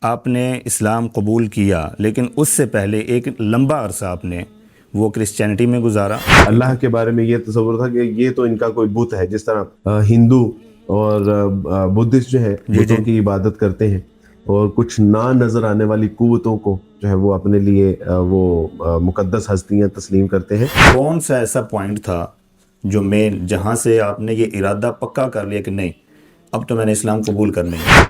آپ نے اسلام قبول کیا لیکن اس سے پہلے ایک لمبا عرصہ آپ نے وہ کرسچینٹی میں گزارا۔ اللہ کے بارے میں یہ تصور تھا کہ یہ تو ان کا کوئی بت ہے، جس طرح ہندو اور بدھسٹ جو ہے بتوں کی عبادت کرتے ہیں اور کچھ نہ نظر آنے والی قوتوں کو جو ہے وہ اپنے لیے وہ مقدس ہستیاں تسلیم کرتے ہیں۔ کون سا ایسا پوائنٹ تھا جو مین جہاں سے آپ نے یہ ارادہ پکا کر لیا کہ نہیں اب تو میں نے اسلام قبول کرنا ہے؟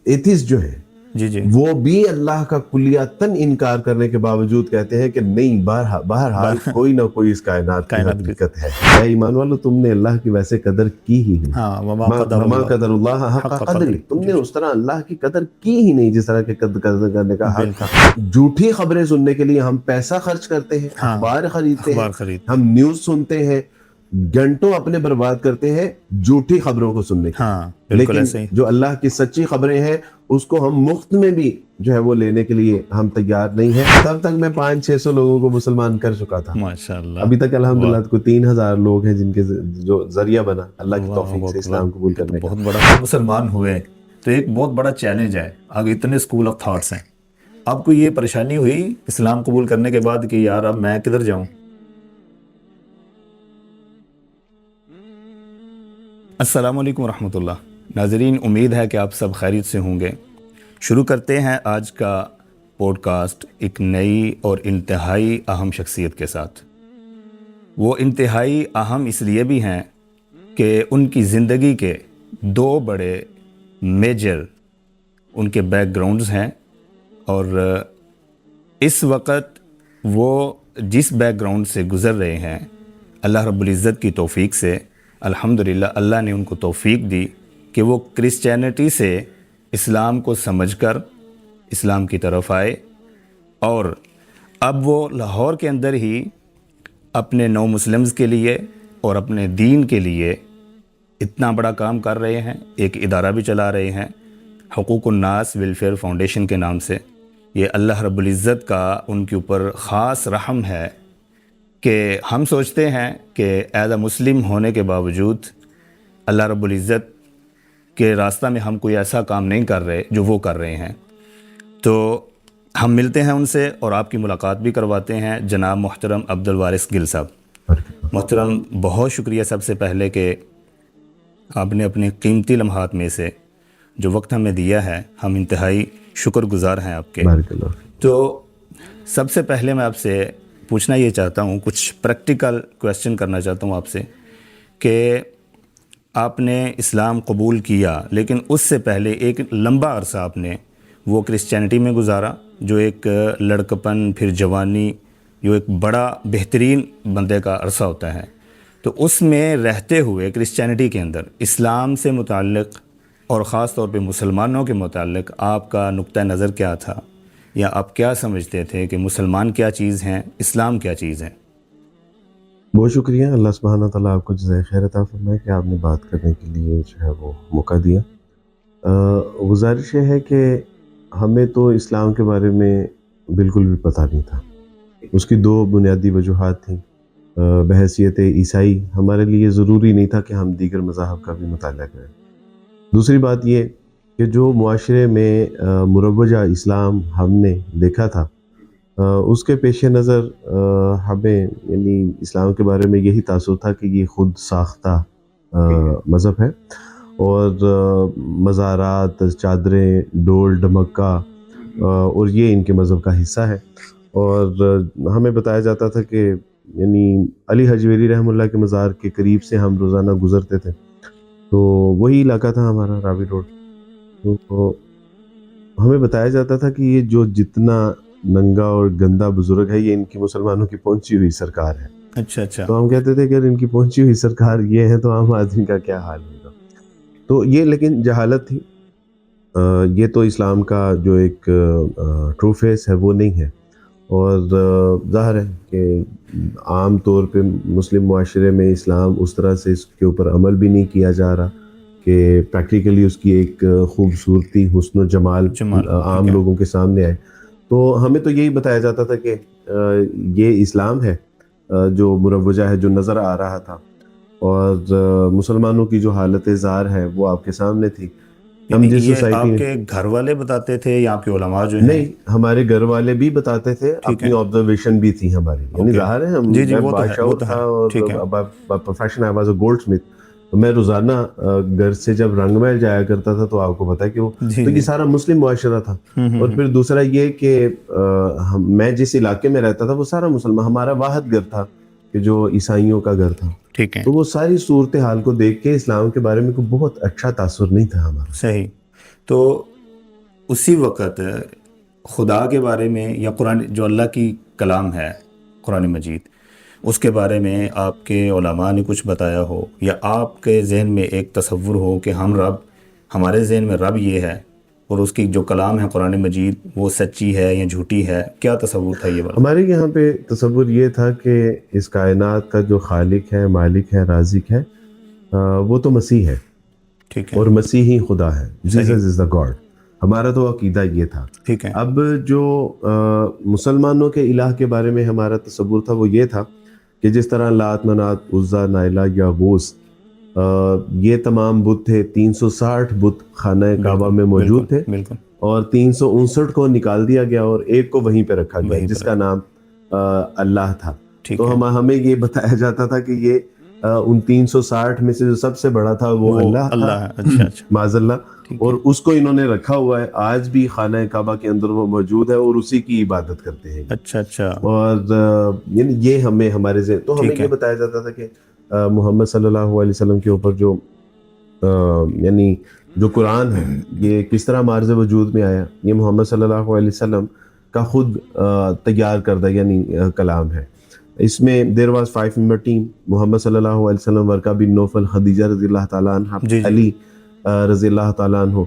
ایتھیز جو ہے جی وہ بھی اللہ کا کلیاتاً انکار کرنے کے باوجود کہتے ہیں کہ نہیں، بہرحال کوئی نہ کوئی اس کائنات کی حقیقت ہے۔ اے ایمان والو، تم نے اللہ کی ویسے قدر کی ہی نہیں، وما قدر اللہ حق قدری، تم نے اس طرح اللہ کی قدر کی ہی نہیں جس طرح کہ قدر کرنے کا حق تھا۔ جھوٹی خبریں سننے کے لیے ہم پیسہ خرچ کرتے ہیں، اخبار خریدتے ہیں، ہم نیوز سنتے ہیں، گھنٹوں اپنے برباد کرتے ہیں جھوٹی خبروں کو سننے کے، لیکن جو اللہ کی سچی خبریں ہیں اس کو ہم مفت میں بھی جو ہے وہ لینے کے لیے ہم تیار نہیں ہیں۔ تب تک میں 500-600 لوگوں کو مسلمان کر چکا تھا، ماشاءاللہ۔ ابھی تک الحمدللہ کو 3000 لوگ ہیں جن کے جو ذریعہ بنا اللہ کی توفیق سے اسلام قبول کرنے کا۔ بہت بڑا مسلمان ہوئے تو ایک بہت بڑا چیلنج ہے، آگے اتنے اسکول آف تھاٹس ہیں، آپ کو یہ پریشانی ہوئی اسلام قبول کرنے کے بعد کہ یار اب میں کدھر جاؤں؟ السلام علیکم ورحمۃ اللہ۔ ناظرین، امید ہے کہ آپ سب خیریت سے ہوں گے۔ شروع کرتے ہیں آج کا پوڈ کاسٹ ایک نئی اور انتہائی اہم شخصیت کے ساتھ۔ وہ انتہائی اہم اس لیے بھی ہیں کہ ان کی زندگی کے دو بڑے میجر ان کے بیک گراؤنڈز ہیں، اور اس وقت وہ جس بیک گراؤنڈ سے گزر رہے ہیں، اللہ رب العزت کی توفیق سے الحمدللہ اللہ نے ان کو توفیق دی کہ وہ کرسچینٹی سے اسلام کو سمجھ کر اسلام کی طرف آئے، اور اب وہ لاہور کے اندر ہی اپنے نو مسلمز کے لیے اور اپنے دین کے لیے اتنا بڑا کام کر رہے ہیں۔ ایک ادارہ بھی چلا رہے ہیں حقوق الناس ویلفیئر فاؤنڈیشن کے نام سے۔ یہ اللہ رب العزت کا ان کے اوپر خاص رحم ہے کہ ہم سوچتے ہیں کہ ایز اے مسلم ہونے کے باوجود اللہ رب العزت کے راستہ میں ہم کوئی ایسا کام نہیں کر رہے جو وہ کر رہے ہیں۔ تو ہم ملتے ہیں ان سے اور آپ کی ملاقات بھی کرواتے ہیں جناب محترم عبدالوارث گل صاحب۔ محترم، بہت شکریہ سب سے پہلے کہ آپ نے اپنے قیمتی لمحات میں سے جو وقت ہمیں دیا ہے، ہم انتہائی شکر گزار ہیں آپ کے۔ تو سب سے پہلے میں آپ سے پوچھنا یہ چاہتا ہوں، کچھ پریکٹیکل کویسچن کرنا چاہتا ہوں آپ سے، کہ آپ نے اسلام قبول کیا لیکن اس سے پہلے ایک لمبا عرصہ آپ نے وہ کرسچینٹی میں گزارا، جو ایک لڑکپن پھر جوانی، جو ایک بڑا بہترین بندے کا عرصہ ہوتا ہے۔ تو اس میں رہتے ہوئے کرسچینٹی کے اندر اسلام سے متعلق اور خاص طور پہ مسلمانوں کے متعلق آپ کا نقطہ نظر کیا تھا، یا آپ کیا سمجھتے تھے کہ مسلمان کیا چیز ہیں، اسلام کیا چیز ہے؟ بہت شکریہ، اللہ سبحانہ تعالیٰ آپ کو جزائے خیر عطا فرمائے کہ آپ نے بات کرنے کے لیے جو ہے وہ موقع دیا۔ گزارش یہ ہے کہ ہمیں تو اسلام کے بارے میں بالکل بھی پتہ نہیں تھا۔ اس کی دو بنیادی وجوہات تھیں۔ بحیثیت عیسائی ہمارے لیے ضروری نہیں تھا کہ ہم دیگر مذاہب کا بھی مطالعہ کریں۔ دوسری بات یہ کہ جو معاشرے میں مروجہ اسلام ہم نے دیکھا تھا، اس کے پیش نظر ہمیں یعنی اسلام کے بارے میں یہی تاثر تھا کہ یہ خود ساختہ مذہب ہے، اور مزارات، چادریں، ڈول ڈھمکا اور یہ ان کے مذہب کا حصہ ہے۔ اور ہمیں بتایا جاتا تھا کہ یعنی علی حجویری رحمہ اللہ کے مزار کے قریب سے ہم روزانہ گزرتے تھے، تو وہی علاقہ تھا ہمارا راوی روڈ۔ تو ہمیں بتایا جاتا تھا کہ یہ جو جتنا ننگا اور گندا بزرگ ہے یہ ان کی مسلمانوں کی پہنچی ہوئی سرکار ہے۔ اچھا۔ تو ہم کہتے تھے کہ اگر ان کی پہنچی ہوئی سرکار یہ ہے تو عام آدمی کا کیا حال ہوگا۔ تو یہ لیکن جہالت تھی۔ یہ تو اسلام کا جو ایک ٹرو فیس ہے وہ نہیں ہے، اور ظاہر ہے کہ عام طور پہ مسلم معاشرے میں اسلام اس طرح سے اس کے اوپر عمل بھی نہیں کیا جا رہا کہ پریکٹیکلی اس کی ایک خوبصورتی، حسن و جمال عام لوگوں کے سامنے آئے۔ تو ہمیں تو یہی بتایا جاتا تھا کہ یہ اسلام ہے جو مروجہ ہے، جو نظر آ رہا تھا، اور مسلمانوں کی جو حالت زار ہے وہ آپ کے سامنے تھی۔ یعنی جس یہ سوسائٹی آپ میں، کے گھر والے بتاتے تھے یا آپ کے علماء جو ہیں؟ نہیں ہمارے گھر والے بھی بتاتے تھے، ٹھیک ہے، اپنی آبزرویشن بھی تھی ہماری، یعنی اوکے، ظاہر ہے جی جی میں وہ تو ہے، وہ باشعور تو تھا، ہے، ٹھیک ہے، اور profession I was a gold Smith, تو میں روزانہ گھر سے جب رنگ محل جایا کرتا تھا، تو آپ کو پتا ہے کہ وہ جی تو یہ جی، سارا مسلم معاشرہ تھا، اور پھر دوسرا یہ کہ میں جس علاقے میں رہتا تھا وہ سارا مسلمان، ہمارا واحد گھر تھا کہ جو عیسائیوں کا گھر تھا، ٹھیک ہے، تو وہ ساری صورتحال کو دیکھ کے اسلام کے بارے میں کوئی بہت اچھا تاثر نہیں تھا ہمارا۔ صحیح۔ تو اسی وقت خدا کے بارے میں یا قرآن جو اللہ کی کلام ہے قرآن مجید، اس کے بارے میں آپ کے علماء نے کچھ بتایا ہو، یا آپ کے ذہن میں ایک تصور ہو کہ ہمارے ذہن میں رب یہ ہے اور اس کی جو کلام ہے قرآن مجید وہ سچی ہے یا جھوٹی ہے، کیا تصور تھا یہ والا؟ ہمارے یہاں پہ تصور یہ تھا کہ اس کائنات کا جو خالق ہے، مالک ہے، رازق ہے، وہ تو مسیح ہے، ٹھیک ہے، اور مسیح ہی خدا ہے، صحیح، جیسس از دا گاڈ، ہمارا تو عقیدہ یہ تھا۔ ٹھیک ہے، اب جو مسلمانوں کے الہ کے بارے میں ہمارا تصور تھا وہ یہ تھا کہ جس طرح لات، منات، عزا، نائلہ، یاغوث، یہ تمام بت تھے، 360 بت خانہ کعبہ بالکل میں بالکل موجود تھے، بالکل، اور 359 کو نکال دیا گیا اور ایک کو وہیں پہ رکھا گیا وہیں جس پر، کا نام اللہ تھا۔ ٹھیک تو ہے، ہمیں یہ بتایا جاتا تھا کہ یہ ان 360 میں سے جو سب سے بڑا تھا وہ وہ اللہ تھا، اللہ ہے، اچھا اچھا، معاذ اللہ، ٹھیک اور ہے، اس کو انہوں نے رکھا ہوا ہے، آج بھی خانہ کعبہ کے اندر وہ موجود ہے اور اسی کی عبادت کرتے ہیں۔ اچھا اچھا، اور یعنی یہ ہمارے ذہن، تو ہمیں ٹھیک یہ ہے، بتایا جاتا تھا کہ محمد صلی اللہ علیہ وسلم کے اوپر جو یعنی جو قرآن ہے یہ کس طرح مارز وجود میں آیا، یہ محمد صلی اللہ علیہ وسلم کا خود تیار کردہ یعنی کلام ہے۔ اس میں دیر واز 5 ممبر ٹیم، محمد صلی اللہ علیہ وسلم، ورقہ بن نوفل، خدیجہ رضی اللہ تعالیٰ عنہ، جی جی، علی رضی اللہ تعالیٰ عنہ،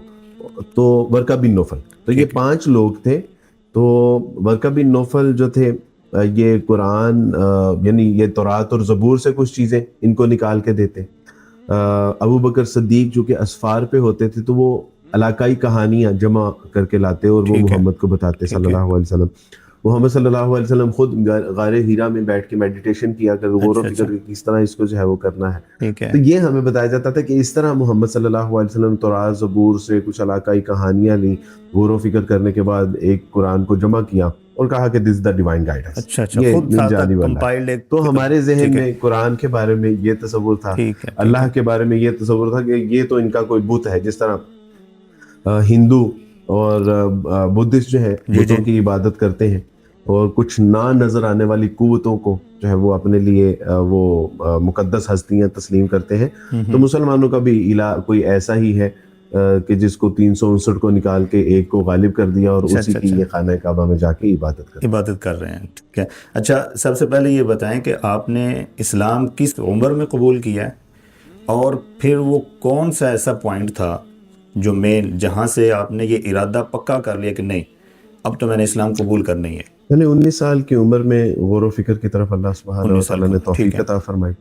تو ورقہ بن نوفل، تو یہ ٹھیک ہے، 5 لوگ تھے۔ تو ورقہ بن نوفل جو تھے یہ قرآن یعنی یہ تورات اور زبور سے کچھ چیزیں ان کو نکال کے دیتے۔ ابو بکر صدیق جو کہ اسفار پہ ہوتے تھے تو وہ علاقائی کہانیاں جمع کر کے لاتے اور وہ ٹھیک ہے، محمد کو بتاتے صلی ٹھیک ہے، اللہ علیہ وسلم۔ محمد صلی اللہ علیہ وسلم خود غار ہیرا میں بیٹھ کے میڈیٹیشن کیا کر غور و اچھا اچھا، فکر کس طرح اس کو جو ہے وہ کرنا ہے۔ ٹھیک ہے، تو یہ ہمیں بتایا جاتا تھا کہ اس طرح محمد صلی اللہ علیہ وسلم تورات زبور سے کچھ علاقائی کہانیاں لیں، غور و فکر کرنے کے بعد ایک قرآن کو جمع کیا اور کہا کہ دس دا ڈیوائن گائیڈنس، اچھا اچھا، یہ خود من ساتھ جانب اللہ ہے۔ کمپائلڈ ایک، تو ہمارے ذہن ٹھیک ہے، میں قرآن کے بارے میں یہ تصور تھا، ٹھیک ہے، ٹھیک اللہ ہے، کے بارے میں یہ تصور تھا کہ یہ تو ان کا کوئی بت ہے، جس طرح ہندو اور بدھسٹ جو ہے جی جی، بتوں کی عبادت کرتے ہیں اور کچھ نہ نظر آنے والی قوتوں کو جو ہے وہ اپنے لیے وہ مقدس ہستیاں تسلیم کرتے ہیں، تو مسلمانوں کا بھی الہ کوئی ایسا ہی ہے کہ جس کو 359 کو نکال کے ایک کو غالب کر دیا اور اچھا اسی اچھا کی اچھا، یہ خانہ کعبہ میں جا کے عبادت کرتے ہیں۔ عبادت کر رہے ہیں، ٹھیک ہے۔ اچھا، سب سے پہلے یہ بتائیں کہ آپ نے اسلام کس عمر میں قبول کیا ہے، اور پھر وہ کون سا ایسا پوائنٹ تھا جو مین جہاں سے آپ نے یہ ارادہ پکا کر لیا کہ نہیں اب تو میں نے اسلام قبول کرنا ہی ہے؟ میں نے 19 سال کی عمر میں غور و فکر کی طرف اللہ سبحانہ و 19 سال تعالیٰ کا، نے ٹھیک توفیق ہے، عطا فرمائی،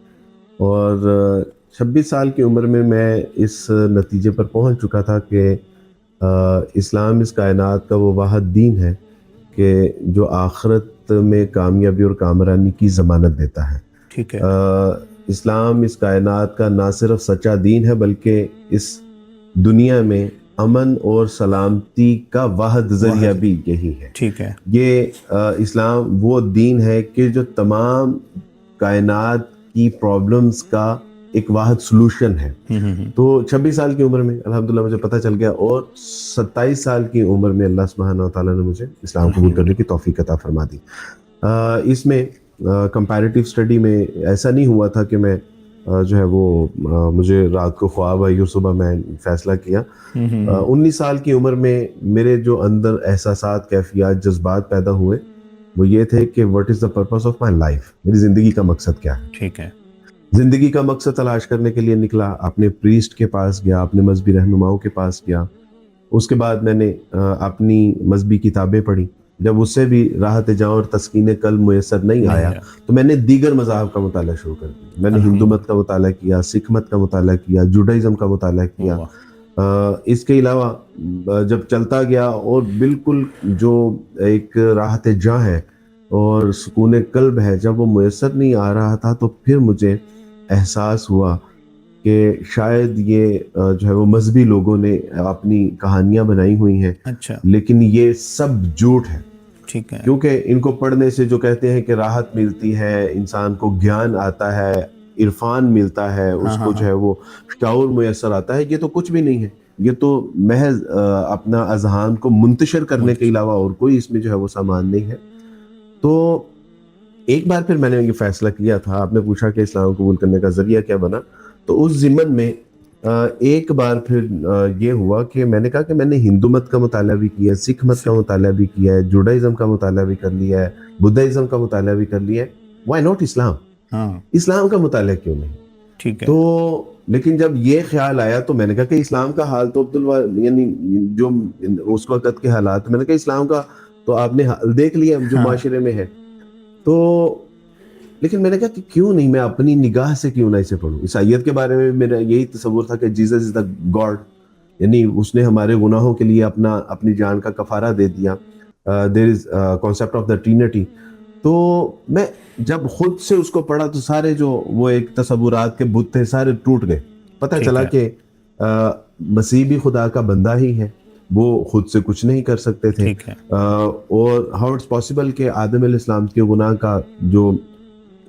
اور 26 سال کی عمر میں اس نتیجے پر پہنچ چکا تھا کہ اسلام اس کائنات کا وہ واحد دین ہے کہ جو آخرت میں کامیابی اور کامرانی کی ضمانت دیتا ہے۔ ٹھیک ہے، اسلام اس کائنات کا نہ صرف سچا دین ہے بلکہ اس دنیا میں امن اور سلامتی کا واحد ذریعہ واحد، بھی یہی ہے۔ ٹھیک ہے، یہ اسلام وہ دین ہے کہ جو تمام کائنات کی پرابلمز کا ایک واحد سلوشن ہے۔ تو 26 سال کی عمر میں الحمدللہ مجھے پتہ چل گیا، اور 27 سال کی عمر میں اللہ سبحانہ و تعالیٰ نے مجھے اسلام قبول کرنے کی توفیق عطا فرما دی۔ اس میں کمپیریٹیو اسٹڈی میں ایسا نہیں ہوا تھا کہ میں جو ہے وہ مجھے رات کو خواب آئی اور صبح میں فیصلہ کیا۔ 19 سال کی عمر میں میرے جو اندر احساسات، کیفیات، جذبات پیدا ہوئے وہ یہ تھے کہ what is the purpose of my life, میری زندگی کا مقصد کیا ہے۔ ٹھیک ہے، زندگی کا مقصد تلاش کرنے کے لیے نکلا، اپنے پریسٹ کے پاس گیا، اپنے مذہبی رہنماؤں کے پاس گیا۔ اس کے بعد میں نے اپنی مذہبی کتابیں پڑھی، جب اس سے بھی راحت جاں اور تسکین قلب میسر نہیں آیا تو میں نے دیگر مذاہب کا مطالعہ شروع کر دیا۔ میں نے ہندو مت کا مطالعہ کیا، سکھ مت کا مطالعہ کیا، جوڈائزم کا مطالعہ کیا۔ اس کے علاوہ جب چلتا گیا اور بالکل جو ایک راحت جاں ہے اور سکون قلب ہے جب وہ میسر نہیں آ رہا تھا، تو پھر مجھے احساس ہوا کہ شاید یہ جو ہے وہ مذہبی لوگوں نے اپنی کہانیاں بنائی ہوئی ہیں، اچھا لیکن یہ سب جھوٹ ہے، ٹھیک ہے. کیونکہ ان کو پڑھنے سے جو کہتے ہیں کہ راحت ملتی ہے، انسان کو گیان آتا ہے، عرفان ملتا ہے، اس کو جو ہے وہ شعور میسر آتا ہے، یہ تو کچھ بھی نہیں ہے. یہ تو محض اپنا اذہان کو منتشر کرنے کے علاوہ اور کوئی اس میں جو ہے وہ سامان نہیں ہے. تو ایک بار پھر میں نے یہ فیصلہ کیا تھا، آپ نے پوچھا کہ اسلام قبول کرنے کا ذریعہ کیا بنا، تو اس ضمن میں ایک بار پھر یہ ہوا کہ میں نے کہا کہ میں نے ہندو مت کا مطالعہ بھی کیا ہے، سکھ مت کا مطالعہ بھی کیا ہے، جوڈائزم کا مطالعہ بھی کر لیا ہے، بدھائزم کا مطالعہ بھی کر لیا ہے، وائی ناٹ اسلام؟ اسلام کا مطالعہ کیوں نہیں؟ ٹھیک ہے. تو لیکن جب یہ خیال آیا تو میں نے کہا کہ اسلام کا حال تو یعنی جو اس وقت کے حالات، میں نے کہا اسلام کا تو آپ نے حال دیکھ لیا جو معاشرے میں ہے. تو لیکن میں نے کہا کہ کیوں نہیں میں اپنی نگاہ سے کیوں نہ اسے پڑھوں. عیسائیت کے بارے میں میرا یہی تصور تھا کہ جیزس از دا گاڈ، یعنی اس نے ہمارے گناہوں کے لیے اپنی جان کا کفارہ دے دیا. There is concept of the Trinity. تو میں جب خود سے اس کو پڑھا تو سارے جو وہ ایک تصورات کے بت تھے سارے ٹوٹ گئے. پتہ چلا کہ مسیح بھی خدا کا بندہ ہی ہے، وہ خود سے کچھ نہیں کر سکتے تھے. اور ہاؤ اٹس پاسبل کہ آدم علیہ السلام کے گناہ کا جو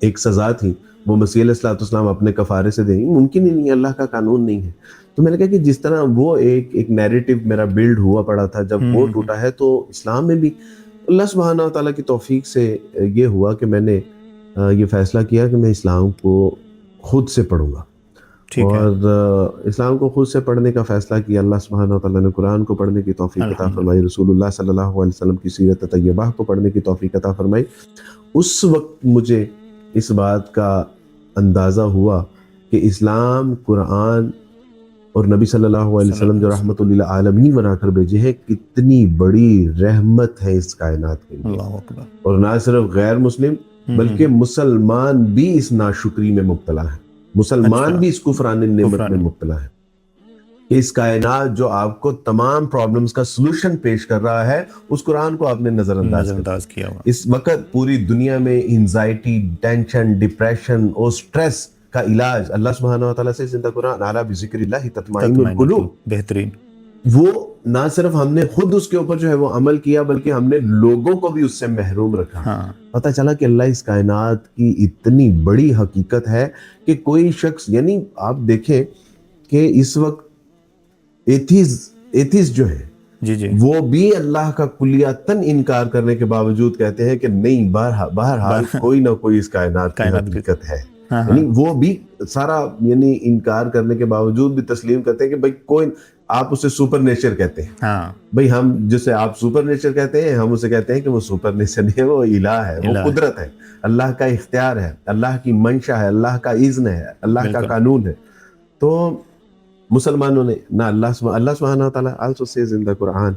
ایک سزا تھی وہ مسیح علیہ السلام اپنے کفارے سے دیں گے، ممکن ہی نہیں ہے، اللہ کا قانون نہیں ہے. تو میں نے کہا کہ جس طرح وہ ایک نیریٹو میرا بلڈ ہوا پڑا تھا، جب وہ ٹوٹا ہے تو اسلام میں بھی اللہ سبحانہ و تعالیٰ کی توفیق سے یہ ہوا کہ میں نے یہ فیصلہ کیا کہ میں اسلام کو خود سے پڑھوں گا. اور اسلام کو خود سے پڑھنے کا فیصلہ کیا. اللہ سبحانہ و تعالیٰ نے قرآن کو پڑھنے کی توفیق عطا فرمائی، رسول اللہ صلی اللہ علیہ وسلم کی سیرت طیبہ کو پڑھنے کی توفیق عطا فرمائی. اس وقت مجھے اس بات کا اندازہ ہوا کہ اسلام، قرآن اور نبی صلی اللہ علیہ وسلم جو رحمت للعالمین بنا کر بھیجے ہیں، کتنی بڑی رحمت ہے اس کائنات کے لیے. اور نہ صرف غیر مسلم بلکہ مسلمان بھی اس ناشکری میں مبتلا ہے، مسلمان بھی اس کفران النعمت میں مبتلا ہے کہ اس کائنات جو آپ کو تمام پرابلمز کا سلوشن پیش کر رہا ہے، اس قرآن کو آپ نے نظر انداز کیا. اس وقت پوری دنیا میں انزائٹی، ٹینشن، ڈپریشن اور سٹریس کا علاج اللہ سبحانہ و تعالیٰ سے زندہ قرآن، اعلیٰ بذکر اللہ تطمئن القلوب. بہترین. وہ نہ صرف ہم نے خود اس کے اوپر جو ہے وہ عمل کیا بلکہ ہم نے لوگوں کو بھی اس سے محروم رکھا. پتہ چلا کہ اللہ اس کائنات کی اتنی بڑی حقیقت ہے کہ کوئی شخص، یعنی آپ دیکھیں کہ اس وقت ایتھیز جو ہے وہ بھی اللہ کا کلیاتاً انکار کرنے کے باوجود کہتے ہیں کہ نہیں، بہرحال کوئی نہ کوئی اس کائنات کی حقیقت ہے. یعنی وہ بھی سارا انکار کرنے کے باوجود بھی تسلیم کرتے ہیں کہ بھائی کوئی، آپ اسے سپر نیچر کہتے ہیں، بھائی ہم جسے آپ سپر نیچر کہتے ہیں ہم اسے کہتے ہیں کہ وہ سپر نیچر نہیں ہے، وہ الہ ہے، وہ قدرت ہے، اللہ کا اختیار ہے، اللہ کی منشا ہے، اللہ کا اذن ہے، اللہ کا قانون ہے. تو مسلمانوں نے نہ اللہ سبحانہ و تعالیٰ also says in the قرآن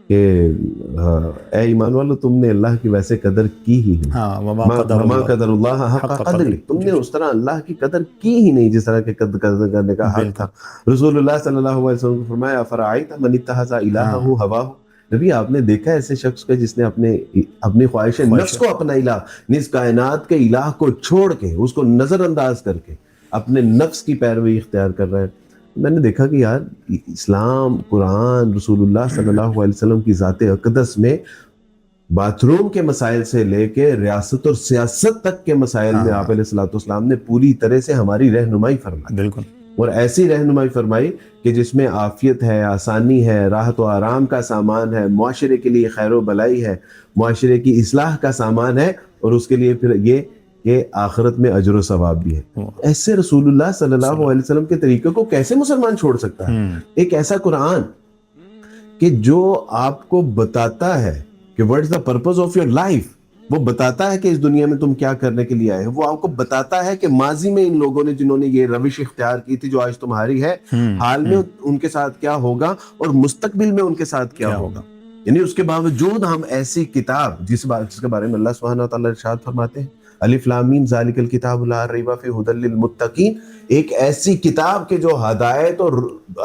کہ اے ایمان والو تم نے اللہ کی ویسے قدر کی ہی نہیں، وما قدر اللہ حق قدری، تم نے اس طرح اللہ کی قدر کی ہی نہیں جس طرح کہ قدر کرنے کا حق تھا. رسول اللہ صلی اللہ علیہ وسلم نے فرمایا فرأیت من اتخذ الہہ ہواہ، نبی آپ نے دیکھا ایسے شخص کو جس نے اپنی خواہش نفس کو اپنا الہ، اس کائنات کے الہ کو چھوڑ کے، اس کو نظر انداز کر کے اپنے نفس کی پیروی اختیار کر رہے ہیں. میں نے دیکھا کہ یار اسلام، قرآن، رسول اللہ صلی اللہ علیہ وسلم کی ذات اقدس میں باتھ روم کے مسائل سے لے کے ریاست اور سیاست تک کے مسائل میں آپ علیہ السلام نے پوری طرح سے ہماری رہنمائی فرمائی. بالکل. اور ایسی رہنمائی فرمائی کہ جس میں عافیت ہے، آسانی ہے، راحت و آرام کا سامان ہے، معاشرے کے لیے خیر و بلائی ہے، معاشرے کی اصلاح کا سامان ہے، اور اس کے لیے پھر یہ کہ آخرت میں اجر و ثواب بھی ہے. ایسے رسول اللہ صلی اللہ علیہ وسلم کے طریقے کو کیسے مسلمان چھوڑ سکتا ہے؟ ایک ایسا قرآن کہ جو آپ کو بتاتا ہے کہ what is the purpose of your life، وہ بتاتا ہے کہ اس دنیا میں تم کیا کرنے کے لیے آئے ہو، وہ آپ کو بتاتا ہے کہ ماضی میں ان لوگوں نے جنہوں نے یہ روش اختیار کی تھی جو آج تمہاری ہے، حال میں ان کے ساتھ کیا ہوگا اور مستقبل میں ان کے ساتھ کیا ہوگا. یعنی اس کے باوجود ہم ایسی کتاب جس کے بارے میں اللہ سبحانہ و تعالیٰ ارشاد فرماتے ہیں الف لام میم ذالک الکتاب لا ریب فیہ ھدی للمتقین، ایک ایسی کتاب کے جو ہدایت اور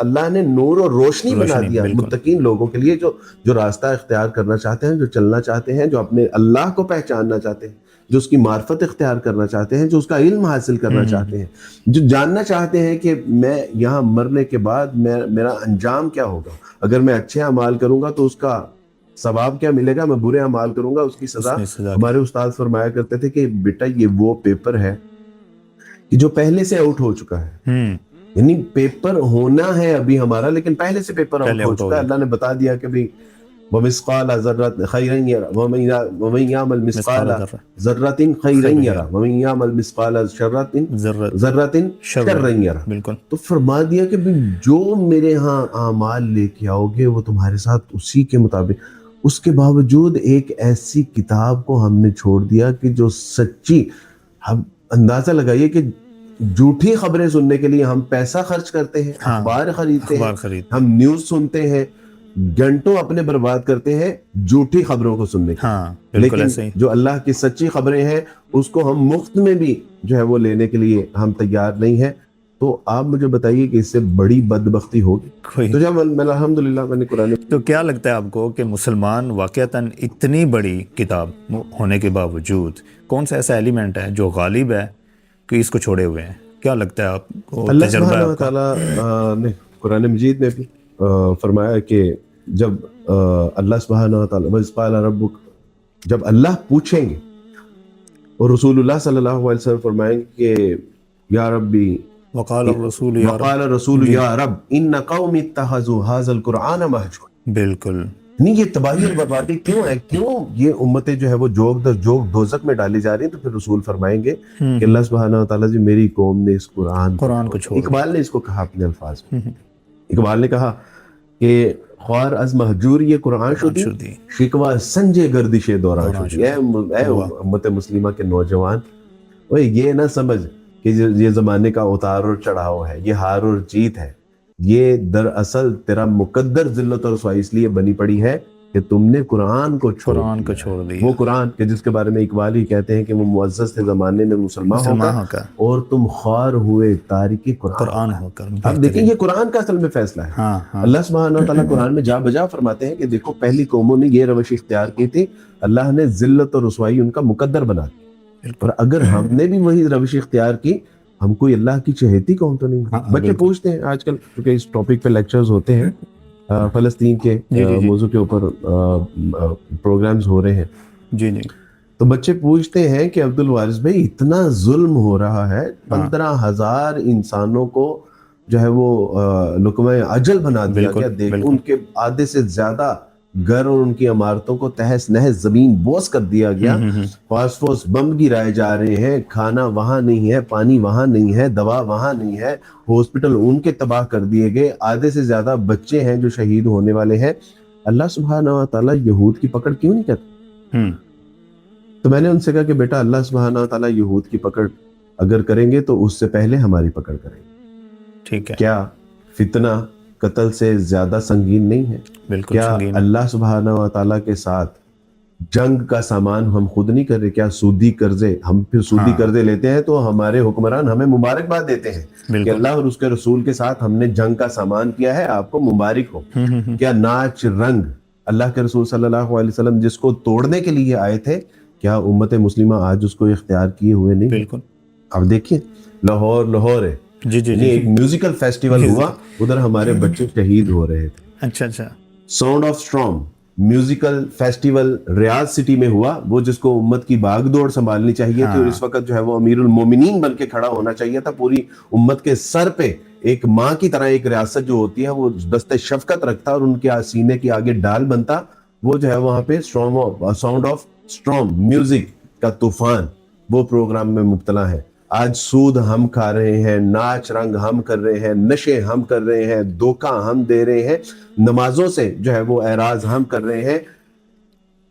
اللہ نے نور اور روشنی بنا دیا متقین لوگوں کے لیے، جو راستہ اختیار کرنا چاہتے ہیں، جو چلنا چاہتے ہیں، جو اپنے اللہ کو پہچاننا چاہتے ہیں، جو اس کی معرفت اختیار کرنا چاہتے ہیں, جو اس کا علم حاصل کرنا چاہتے ہیں, جو جاننا چاہتے ہیں کہ میں یہاں مرنے کے بعد میرا انجام کیا ہوگا, اگر میں اچھے اعمال کروں گا تو اس کا ثواب کیا ملے گا, میں برے اعمال کروں گا اس کی سزا. ہمارے استاد فرمایا کرتے تھے کہ بیٹا یہ وہ پیپر ہے کہ جو پہلے سے آؤٹ ہو چکا ہے, یعنی پیپر ہونا ہے ابھی ہمارا, لیکن پہلے سے پیپر آؤٹ ہو چکا ہے. اللہ نے بتا دیا کہ بھئی وَمِثْقَالَ ذَرَّةٍ خَيْرًا يَرَهُ وَمَن يَعْمَلْ مِثْقَالَ ذَرَّةٍ خَيْرًا يَرَهُ وَمَن يَعْمَلْ مِثْقَالَ ذَرَّةٍ شَرًّا يَرَهُ. تو فرما دیا کہ جو میرے ہاں اعمال لے کے آؤ گے وہ تمہارے ساتھ اسی کے مطابق. اس کے باوجود ایک ایسی کتاب کو ہم نے چھوڑ دیا کہ جو سچی, ہم اندازہ لگائیے کہ جھوٹی خبریں سننے کے لیے ہم پیسہ خرچ کرتے ہیں, اخبار خریدتے ہیں, ہم نیوز سنتے ہیں, گھنٹوں اپنے برباد کرتے ہیں جھوٹی خبروں کو سننے کے, لیکن جو اللہ کی سچی خبریں ہیں اس کو ہم مفت میں بھی جو ہے وہ لینے کے لیے ہم تیار نہیں ہیں. تو آپ مجھے بتائیے کہ اس سے بڑی بدبختی ہوگی؟ تو جب الحمدللہ میں نے قرآن, تو کیا لگتا ہے آپ کو کہ مسلمان واقعتاً اتنی بڑی کتاب ہونے کے باوجود کون سا ایسا ایلیمنٹ ہے جو غالب ہے کہ اس کو چھوڑے ہوئے ہیں؟ کیا لگتا ہے آپ کو؟ اللہ سبحانہ و تعالیٰ نے قرآن مجید میں بھی فرمایا کہ جب اللہ سبحانہ و تعالیٰ وَإِذْ قَالَ رَبُّكَ, جب اللہ پوچھیں گے اور رسول اللہ صلی اللہ علیہ وسلم فرمائیں گے کہ یا ربی وقال الرسول یا رب ان قوم اتخذوا هذا القرآن مہجورا. بالکل نہیں, یہ تباہی اور بربادی کیوں ہے, کیوں یہ امتیں جو ہے وہ جوگ در جوگ دوزخ میں ڈالی جا رہی ہیں؟ تو پھر رسول فرمائیں گے کہ اللہ سبحانہ و تعالیٰ جی میری قوم نے اس قرآن کو چھوڑا. اقبال نے اس کو کہا اپنے الفاظ میں, اقبال نے کہا کہ خوار از مہجور یہ قرآن شدی, شکوہ سنجے گردش دوران شدی. اے امت مسلمہ کے نوجوان, یہ نہ سمجھ کہ یہ زمانے کا اتار اور چڑھاؤ ہے, یہ ہار اور جیت ہے. یہ دراصل تیرا مقدر ذلت اور رسوائی اس لیے بنی پڑی ہے کہ تم نے قرآن کو چھوڑ دیا. وہ قرآن کہ جس کے بارے میں اقبال ہی کہتے ہیں کہ وہ معزز تھے زمانے میں مسلمان ہو کر, اور تم خوار ہوئے تارک قرآن ہو کر. اب دیکھیں یہ قرآن کا اصل میں فیصلہ ہے. اللہ سبحانہ و تعالیٰ قرآن میں جا بجا فرماتے ہیں کہ دیکھو پہلی قوموں نے یہ روش اختیار کی تھی, اللہ نے ذلت اور رسوائی ان کا مقدر بنا دی. اور اگر ہم نے بھی وہی روش اختیار کی, ہم کوئی اللہ کی چہیتی قوم تو نہیں. بچے پوچھتے ہیں آج کل, کیونکہ اس ٹاپک پہ لیکچرز ہوتے ہیں, فلسطین کے موضوع کے اوپر پروگرامز ہو رہے ہیں, جی جی, تو بچے پوچھتے ہیں کہ عبد الوارث بھائی اتنا ظلم ہو رہا ہے, 15,000 انسانوں کو جو ہے وہ لقمہ اجل بنا دیا گیا, دیکھ ان کے آدھے سے زیادہ گھر اور ان کی عمارتوں کو تہس نہس زمین بوس کر دیا گیا, فاسفورس بم گرائے جا رہے ہیں, کھانا وہاں نہیں ہے, پانی وہاں نہیں ہے, دوا وہاں نہیں ہے, ہاسپٹل ان کے تباہ کر دیے گئے, آدھے سے زیادہ بچے ہیں جو شہید ہونے والے ہیں. اللہ سبحانہ و تعالیٰ یہود کی پکڑ کیوں نہیں کرتا؟ تو میں نے ان سے کہا کہ بیٹا اللہ سبحانہ و تعالیٰ یہود کی پکڑ اگر کریں گے تو اس سے پہلے ہماری پکڑ کریں گے. ٹھیک ہے, کیا فتنہ قتل سے زیادہ سنگین نہیں ہے؟ بالکل. کیا اللہ سبحانہ و تعالیٰ کے ساتھ جنگ کا سامان ہم خود نہیں کر رہے؟ کیا سودی قرضے, ہم پھر سودی قرضے لیتے ہیں تو ہمارے حکمران ہمیں مبارکباد دیتے ہیں کہ اللہ اور اس کے رسول کے ساتھ ہم نے جنگ کا سامان کیا ہے, آپ کو مبارک ہو. کیا ناچ رنگ اللہ کے رسول صلی اللہ علیہ وسلم جس کو توڑنے کے لیے آئے تھے, کیا امت مسلمہ آج اس کو اختیار کیے ہوئے نہیں؟ بالکل. اب دیکھیں لاہور ہے, جی جی, ایک میوزیکل فیسٹیول ہوا, ادھر ہمارے بچے شہید ہو رہے تھے. اچھا اچھا, sound of storm musical festival Riyadh city میں ہوا, وہ جس کو امت کی باغ دوڑ سنبھالنی چاہیے تھی, اور اس وقت جو ہے وہ امیر المومنین بن کے کھڑا ہونا چاہیے تھا. پوری امت کے سر پہ ایک ماں کی طرح ایک ریاست جو ہوتی ہے وہ دست شفقت رکھتا, اور ان کے سینے کے آگے ڈال بنتا. وہ جو ہے وہاں پہ ساؤنڈ آف اسٹارم میوزک کا طوفان, وہ پروگرام میں مبتلا ہے. آج سود ہم کھا رہے ہیں, ناچ رنگ ہم کر رہے ہیں, نشے ہم کر رہے ہیں, دھوکہ ہم دے رہے ہیں, نمازوں سے جو ہے وہ اعراض ہم کر رہے ہیں.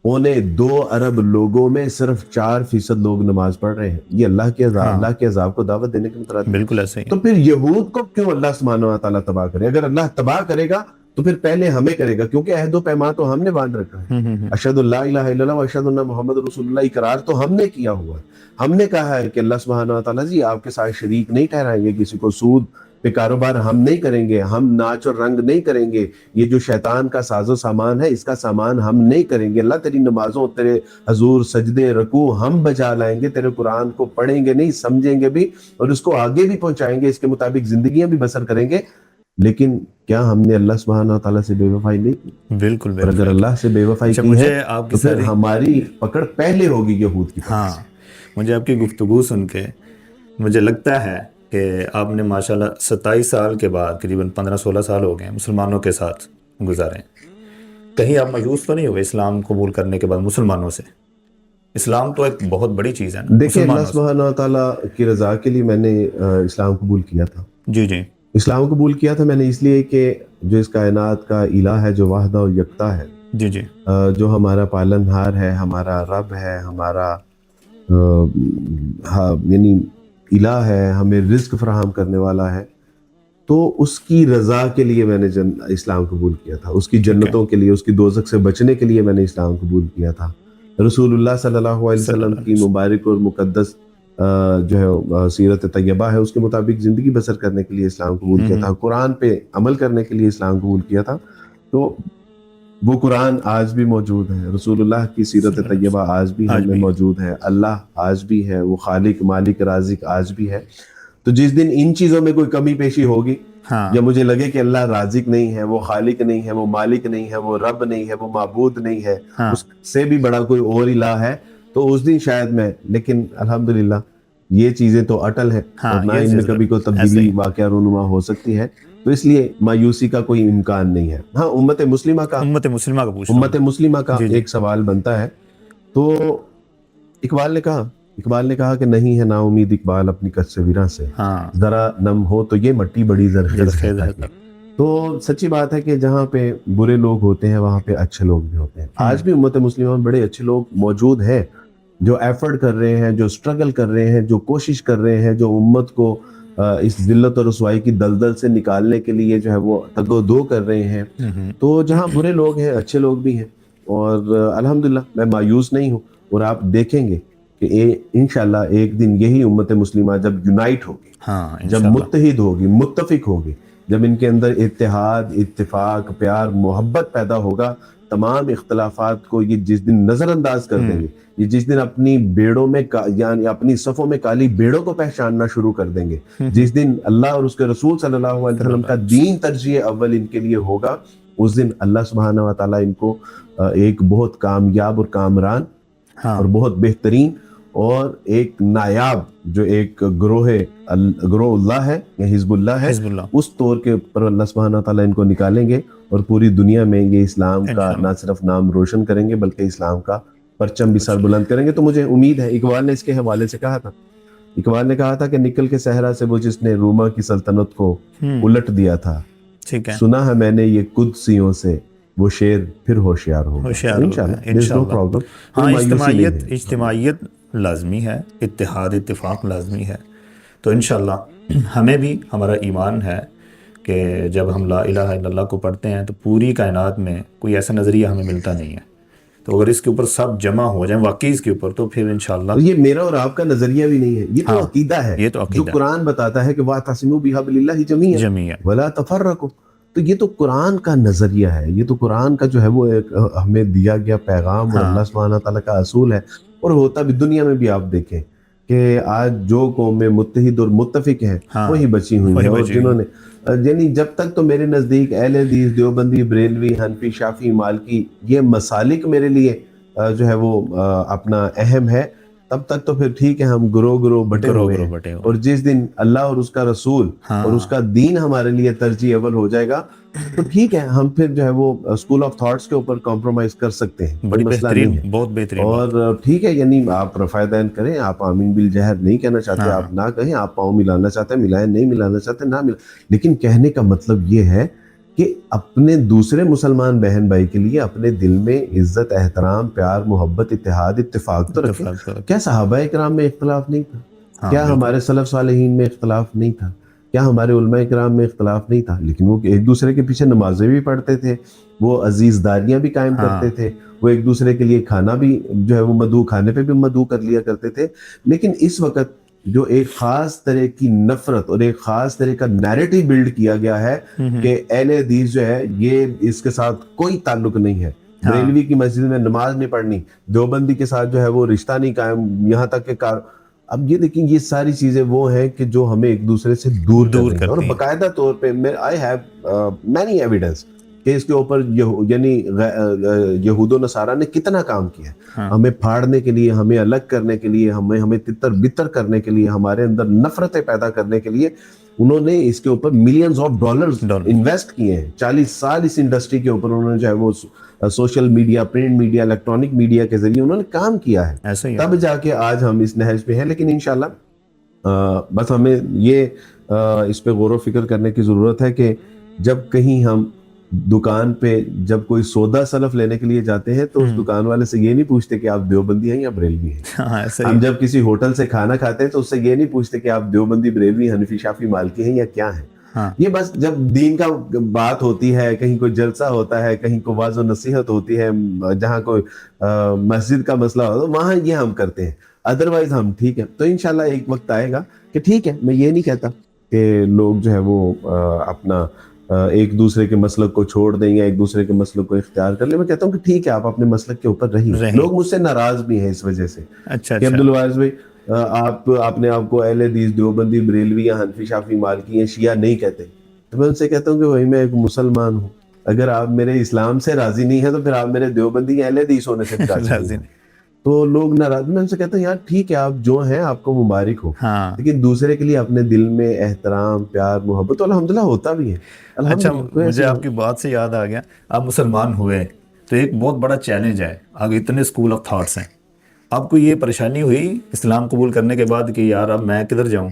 2.25 ارب لوگوں میں صرف 4% لوگ نماز پڑھ رہے ہیں. یہ اللہ کے عذاب, اللہ کے عذاب کو دعوت دینے کے مترادف. بالکل ایسے ہی. تو پھر یہود کو کیوں اللہ سبحانہ و تعالیٰ تباہ کرے؟ اگر اللہ تباہ کرے گا تو پھر پہلے ہمیں کرے گا, کیونکہ عہد و پیمان تو ہم نے باندھ رکھا ہے. اشہد اللہ الہ الا اللہ و اشہد ان محمد رسول اللہ, اقرار تو ہم نے کیا ہوا ہے. ہم نے کہا ہے کہ اللہ سبحانہ و تعالیٰ جی آپ کے ساتھ شریک نہیں ٹھہرائیں گے کسی کو. سود پہ کاروبار ہم نہیں کریں گے، ہم ناچ اور رنگ نہیں کریں گے، یہ جو شیطان کا ساز و سامان ہے اس کا سامان ہم نہیں کریں گے، اللہ تیری نمازوں، تیرے حضور سجدے رکوع ہم بجا لائیں گے، تیرے قرآن کو پڑھیں گے نہیں، سمجھیں گے بھی اور اس کو آگے بھی پہنچائیں گے، اس کے مطابق زندگیاں بھی بسر کریں گے۔ لیکن کیا ہم نے اللہ سبحانہ تعالیٰ سے بے وفائی نہیں کی؟ بالکل اور اگر اللہ سے بے وفائی اچھا، کی مجھے ہے آپ کی تو پھر ساری ہماری پکڑ پہلے ہوگی یہود کی پکڑ ہاں سے۔ مجھے آپ کی گفتگو سن کے مجھے لگتا ہے کہ آپ نے ماشاءاللہ 27 سال کے بعد قریباً 15-16 سال ہو گئے ہیں مسلمانوں کے ساتھ گزارے ہیں، کہیں آپ مایوس تو نہیں ہوئے اسلام قبول کرنے کے بعد مسلمانوں سے؟ اسلام تو ایک بہت بڑی چیز ہے نا دیکھیں، اللہ مسلمانوں سے۔ سبحانہ تعالیٰ کی رضا کے لیے میں نے اسلام قبول کیا تھا۔ جی جی اسلام قبول کیا تھا میں نے اس لیے کہ جو اس کائنات کا الہ ہے، جو واحدہ و یکتا ہے، جی جی جو ہمارا پالنہار ہے، ہمارا رب ہے، ہمارا یعنی الہ ہے، ہمیں رزق فراہم کرنے والا ہے، تو اس کی رضا کے لیے میں نے اسلام قبول کیا تھا، اس کی جنتوں کے لیے، اس کی دوزخ سے بچنے کے لیے میں نے اسلام قبول کیا تھا۔ رسول اللہ صلی اللہ علیہ وسلم کی مبارک اور مقدس جو ہے سیرت طیبہ ہے، اس کے مطابق زندگی بسر کرنے کے لیے اسلام قبول کیا تھا، قرآن پہ عمل کرنے کے لیے اسلام قبول کیا تھا۔ تو وہ قرآن آج بھی موجود ہے، رسول اللہ کی سیرت طیبہ آج بھی ہم میں موجود ہے، اللہ آج بھی ہے، وہ خالق مالک رازق آج بھی ہے۔ تو جس دن ان چیزوں میں کوئی کمی پیشی ہوگی یا مجھے لگے کہ اللہ رازق نہیں ہے، وہ خالق نہیں ہے، وہ مالک نہیں ہے، وہ رب نہیں ہے، وہ معبود نہیں ہے، اس سے بھی بڑا کوئی اور الہ ہے، تو اس دن شاید میں، لیکن الحمدللہ یہ چیزیں تو اٹل ہیں اور نہ ان میں کبھی کوئی تبدیلی واقعہ رونما ہو سکتی ہے، تو اس لیے مایوسی کا کوئی امکان نہیں ہے۔ ہاں، امت مسلمہ کا ایک سوال بنتا ہے، تو اقبال نے کہا کہ نہیں ہے نا امید اقبال اپنی کچھ سے ویراں سے، ذرا نم ہو تو یہ مٹی بڑی زرخیز ہے۔ تو سچی بات ہے کہ جہاں پہ برے لوگ ہوتے ہیں وہاں پہ اچھے لوگ بھی ہوتے ہیں۔ آج بھی امت مسلمہ میں بڑے اچھے لوگ موجود ہیں جو ایفرٹ کر رہے ہیں، جو سٹرگل کر رہے ہیں، جو کوشش کر رہے ہیں، جو امت کو اس ذلت اور رسوائی کی دلدل سے نکالنے کے لیے جو ہے وہ تگ و دو کر رہے ہیں۔ تو جہاں برے لوگ ہیں اچھے لوگ بھی ہیں، اور الحمدللہ میں مایوس نہیں ہوں، اور آپ دیکھیں گے کہ انشاءاللہ ایک دن یہی امت مسلمہ جب یونائٹ ہوگی، جب متحد ہوگی، متفق ہوگی، جب ان کے اندر اتحاد، اتفاق، پیار، محبت پیدا ہوگا، تمام اختلافات کو یہ جس دن نظر انداز کر دیں گے، یہ جس دن اپنی بیڑوں میں یعنی اپنی صفوں میں کالی بیڑوں کو پہچاننا شروع کر دیں گے، جس دن اللہ اور اس کے رسول صلی اللہ علیہ وسلم کا دین ترجیح اول ان کے لیے ہوگا، اس دن اللہ سبحانہ و تعالیٰ ان کو ایک بہت کامیاب اور کامران اور بہت بہترین اور ایک نایاب جو ایک گروہ اللہ ہے یا حزب اللہ ہے، اس طور کے اوپر اللہ سبحانہ تعالیٰ ان کو نکالیں گے، اور پوری دنیا میں یہ اسلام کا نہ صرف نام روشن کریں گے بلکہ اسلام کا پرچم بھی سر بلند کریں گے۔ تو مجھے امید ہے، اقبال نے اس کے حوالے سے کہا تھا، اقبال نے کہا تھا کہ نکل کے صحرا سے وہ جس نے روما کی سلطنت کو الٹ دیا تھا، سنا ہے میں نے یہ قدسیوں سے وہ شیر پھر ہوشیار ہوگا۔ انشاءاللہ ہاں، اجتماعیت لازمی ہے، اتحاد اتفاق لازمی ہے، تو انشاءاللہ ہمیں بھی ہمارا ایمان ہے کہ جب ہم لا الہ الا اللہ کو پڑھتے ہیں تو پوری کائنات میں کوئی ایسا نظریہ ہمیں ملتا نہیں ہے، تو اگر اس کے اوپر سب جمع ہو جائیں واقعی اس کے اوپر، تو پھر انشاءاللہ یہ میرا اور آپ کا نظریہ بھی نہیں ہے، یہ تو عقیدہ ہے، جو قرآن بتاتا ہے کہ وَاعْتَصِمُوا بِحَبْلِ اللَّهِ جَمِيعًا وَلَا تَفَرَّقُوا، تو یہ تو قرآن کا نظریہ ہے، یہ تو قرآن کا جو ہے وہ ہمیں دیا گیا پیغام اور اللہ سبحانہ تعالیٰ کا اصول ہے۔ اور ہوتا بھی دنیا میں بھی آپ دیکھیں کہ آج جو قومیں متحد اور متفق ہیں وہی بچی ہوئی ہیں، اور جنہوں نے یعنی جب تک تو میرے نزدیک اہل حدیث، دیوبندی، بریلوی، حنفی، شافعی، مالکی یہ مسالک میرے لیے جو ہے وہ اپنا اہم ہے، تب تک تو پھر ٹھیک ہے، ہم گروہ بٹے ہوئے ہیں، اور جس دن اللہ اور اس کا رسول اور اس کا دین ہمارے لیے ترجیح اول ہو جائے گا تو ٹھیک ہے، ہم پھر جو ہے وہ اسکول آف تھاٹس کے اوپر کمپرومائز کر سکتے ہیں، کوئی مسئلہ نہیں ہے، بہت بہترین، اور ٹھیک ہے، یعنی آپ رفع دین کریں، آپ آمین بالجہر نہیں کہنا چاہتے آپ نہ کہیں، آپ پاؤں ملانا چاہتے ہیں ملائیں، نہیں ملانا چاہتے نہ ملائیں، لیکن کہنے کا مطلب یہ ہے کہ اپنے دوسرے مسلمان بہن بھائی کے لیے اپنے دل میں عزت، احترام، پیار، محبت، اتحاد، اتفاق تو رکھیں۔ کیا صحابہ اکرام میں اختلاف نہیں تھا؟ کیا ہمارے سلف صالحین میں اختلاف نہیں تھا؟ کیا ہمارے علماء اکرام میں اختلاف نہیں تھا؟ لیکن وہ ایک دوسرے کے پیچھے نمازیں بھی پڑھتے تھے، وہ عزیز داریاں بھی قائم کرتے تھے، وہ ایک دوسرے کے لیے کھانا بھی جو ہے وہ مدعو، کھانے پہ بھی مدعو کر لیا کرتے تھے۔ لیکن اس وقت جو ایک خاص طرح کی نفرت اور ایک خاص طرح کا نیریٹو بلڈ کیا گیا ہے کہ اہل حدیث جو ہے یہ اس کے ساتھ کوئی تعلق نہیں ہے, بریلوی کی مسجد میں نماز نہیں پڑھنی, دیوبندی کے ساتھ جو ہے وہ رشتہ نہیں قائم, یہاں تک کہ اب یہ دیکھیں یہ ساری چیزیں وہ ہیں کہ جو ہمیں ایک دوسرے سے دور کر رہی ہیں. اور باقاعدہ طور پہ I have many evidence کہ اس کے اوپر یعنی یہود و نصارہ نے کتنا کام کیا ہے ہمیں پھاڑنے کے لیے, ہمیں الگ کرنے کے لیے, ہمیں تتر بتر کرنے کے لیے, ہمارے اندر نفرتیں پیدا کرنے کے لیے. انہوں نے اس کے اوپر ملینز آف ڈالرز انویسٹ کیے ہیں. 40 سال اس انڈسٹری کے اوپر انہوں نے جو ہے وہ social media, print media, electronic media کے ذریعے انہوں نے کام کیا ہے, تب جا کے آج ہم اس نہج پہ ہیں. لیکن انشاءاللہ بس ہمیں یہ اس پہ غور و فکر کرنے کی ضرورت ہے کہ جب کہیں ہم دکان پہ جب کوئی سودا سلف لینے کے لیے جاتے ہیں تو اس دکان والے سے یہ نہیں پوچھتے کہ آپ دیوبندی ہیں یا بریلوی ہیں. ہم جب کسی ہوٹل سے کھانا کھاتے ہیں تو اس سے یہ نہیں پوچھتے کہ آپ دیوبندی, بریلوی, حنفی, شافعی, مالکی ہیں یا کیا ہیں. یہ بس جب دین کا بات ہوتی ہے, کہیں کوئی جلسہ ہوتا ہے, کہیں کوئی واعظ و نصیحت ہوتی ہے, جہاں کوئی مسجد کا مسئلہ ہوتا ہے, وہاں یہ ہم کرتے ہیں. ادروائز ہم ٹھیک ہے. تو انشاءاللہ ایک وقت آئے گا کہ ٹھیک ہے, میں یہ نہیں کہتا کہ لوگ جو ہے وہ اپنا ایک دوسرے کے مسلک کو چھوڑ دیں یا ایک دوسرے کے مسلک کو اختیار کر لیں. میں کہتا ہوں کہ ٹھیک ہے آپ اپنے مسلک کے اوپر رہیے. لوگ مجھ سے ناراض بھی ہیں اس وجہ سے کہ عبدالوارث بھائی آپ نے آپ کو اہل حدیث, دیوبندی, بریلوی یا حنفی, شافعی, مالکی یا شیعہ نہیں کہتے. تو میں ان سے کہتا ہوں کہ وہی میں ایک مسلمان ہوں. اگر آپ میرے اسلام سے راضی نہیں ہیں تو پھر آپ میرے دیوبندی یا اہل حدیث ہونے سے راضی نہیں. تو لوگ ناراض, میں ان سے کہتا ہوں یار ٹھیک ہے آپ جو ہیں آپ کو مبارک ہو, لیکن دوسرے کے لیے اپنے دل میں احترام, پیار, محبت تو الحمدللہ ہوتا بھی ہے. اچھا, مجھے آپ کی بات سے یاد آ گیا, آپ مسلمان ہوئے تو ایک بہت بڑا چیلنج ہے, آگے اتنے اسکول آف تھاٹس ہیں. آپ کو یہ پریشانی ہوئی اسلام قبول کرنے کے بعد کہ یار اب میں کدھر جاؤں؟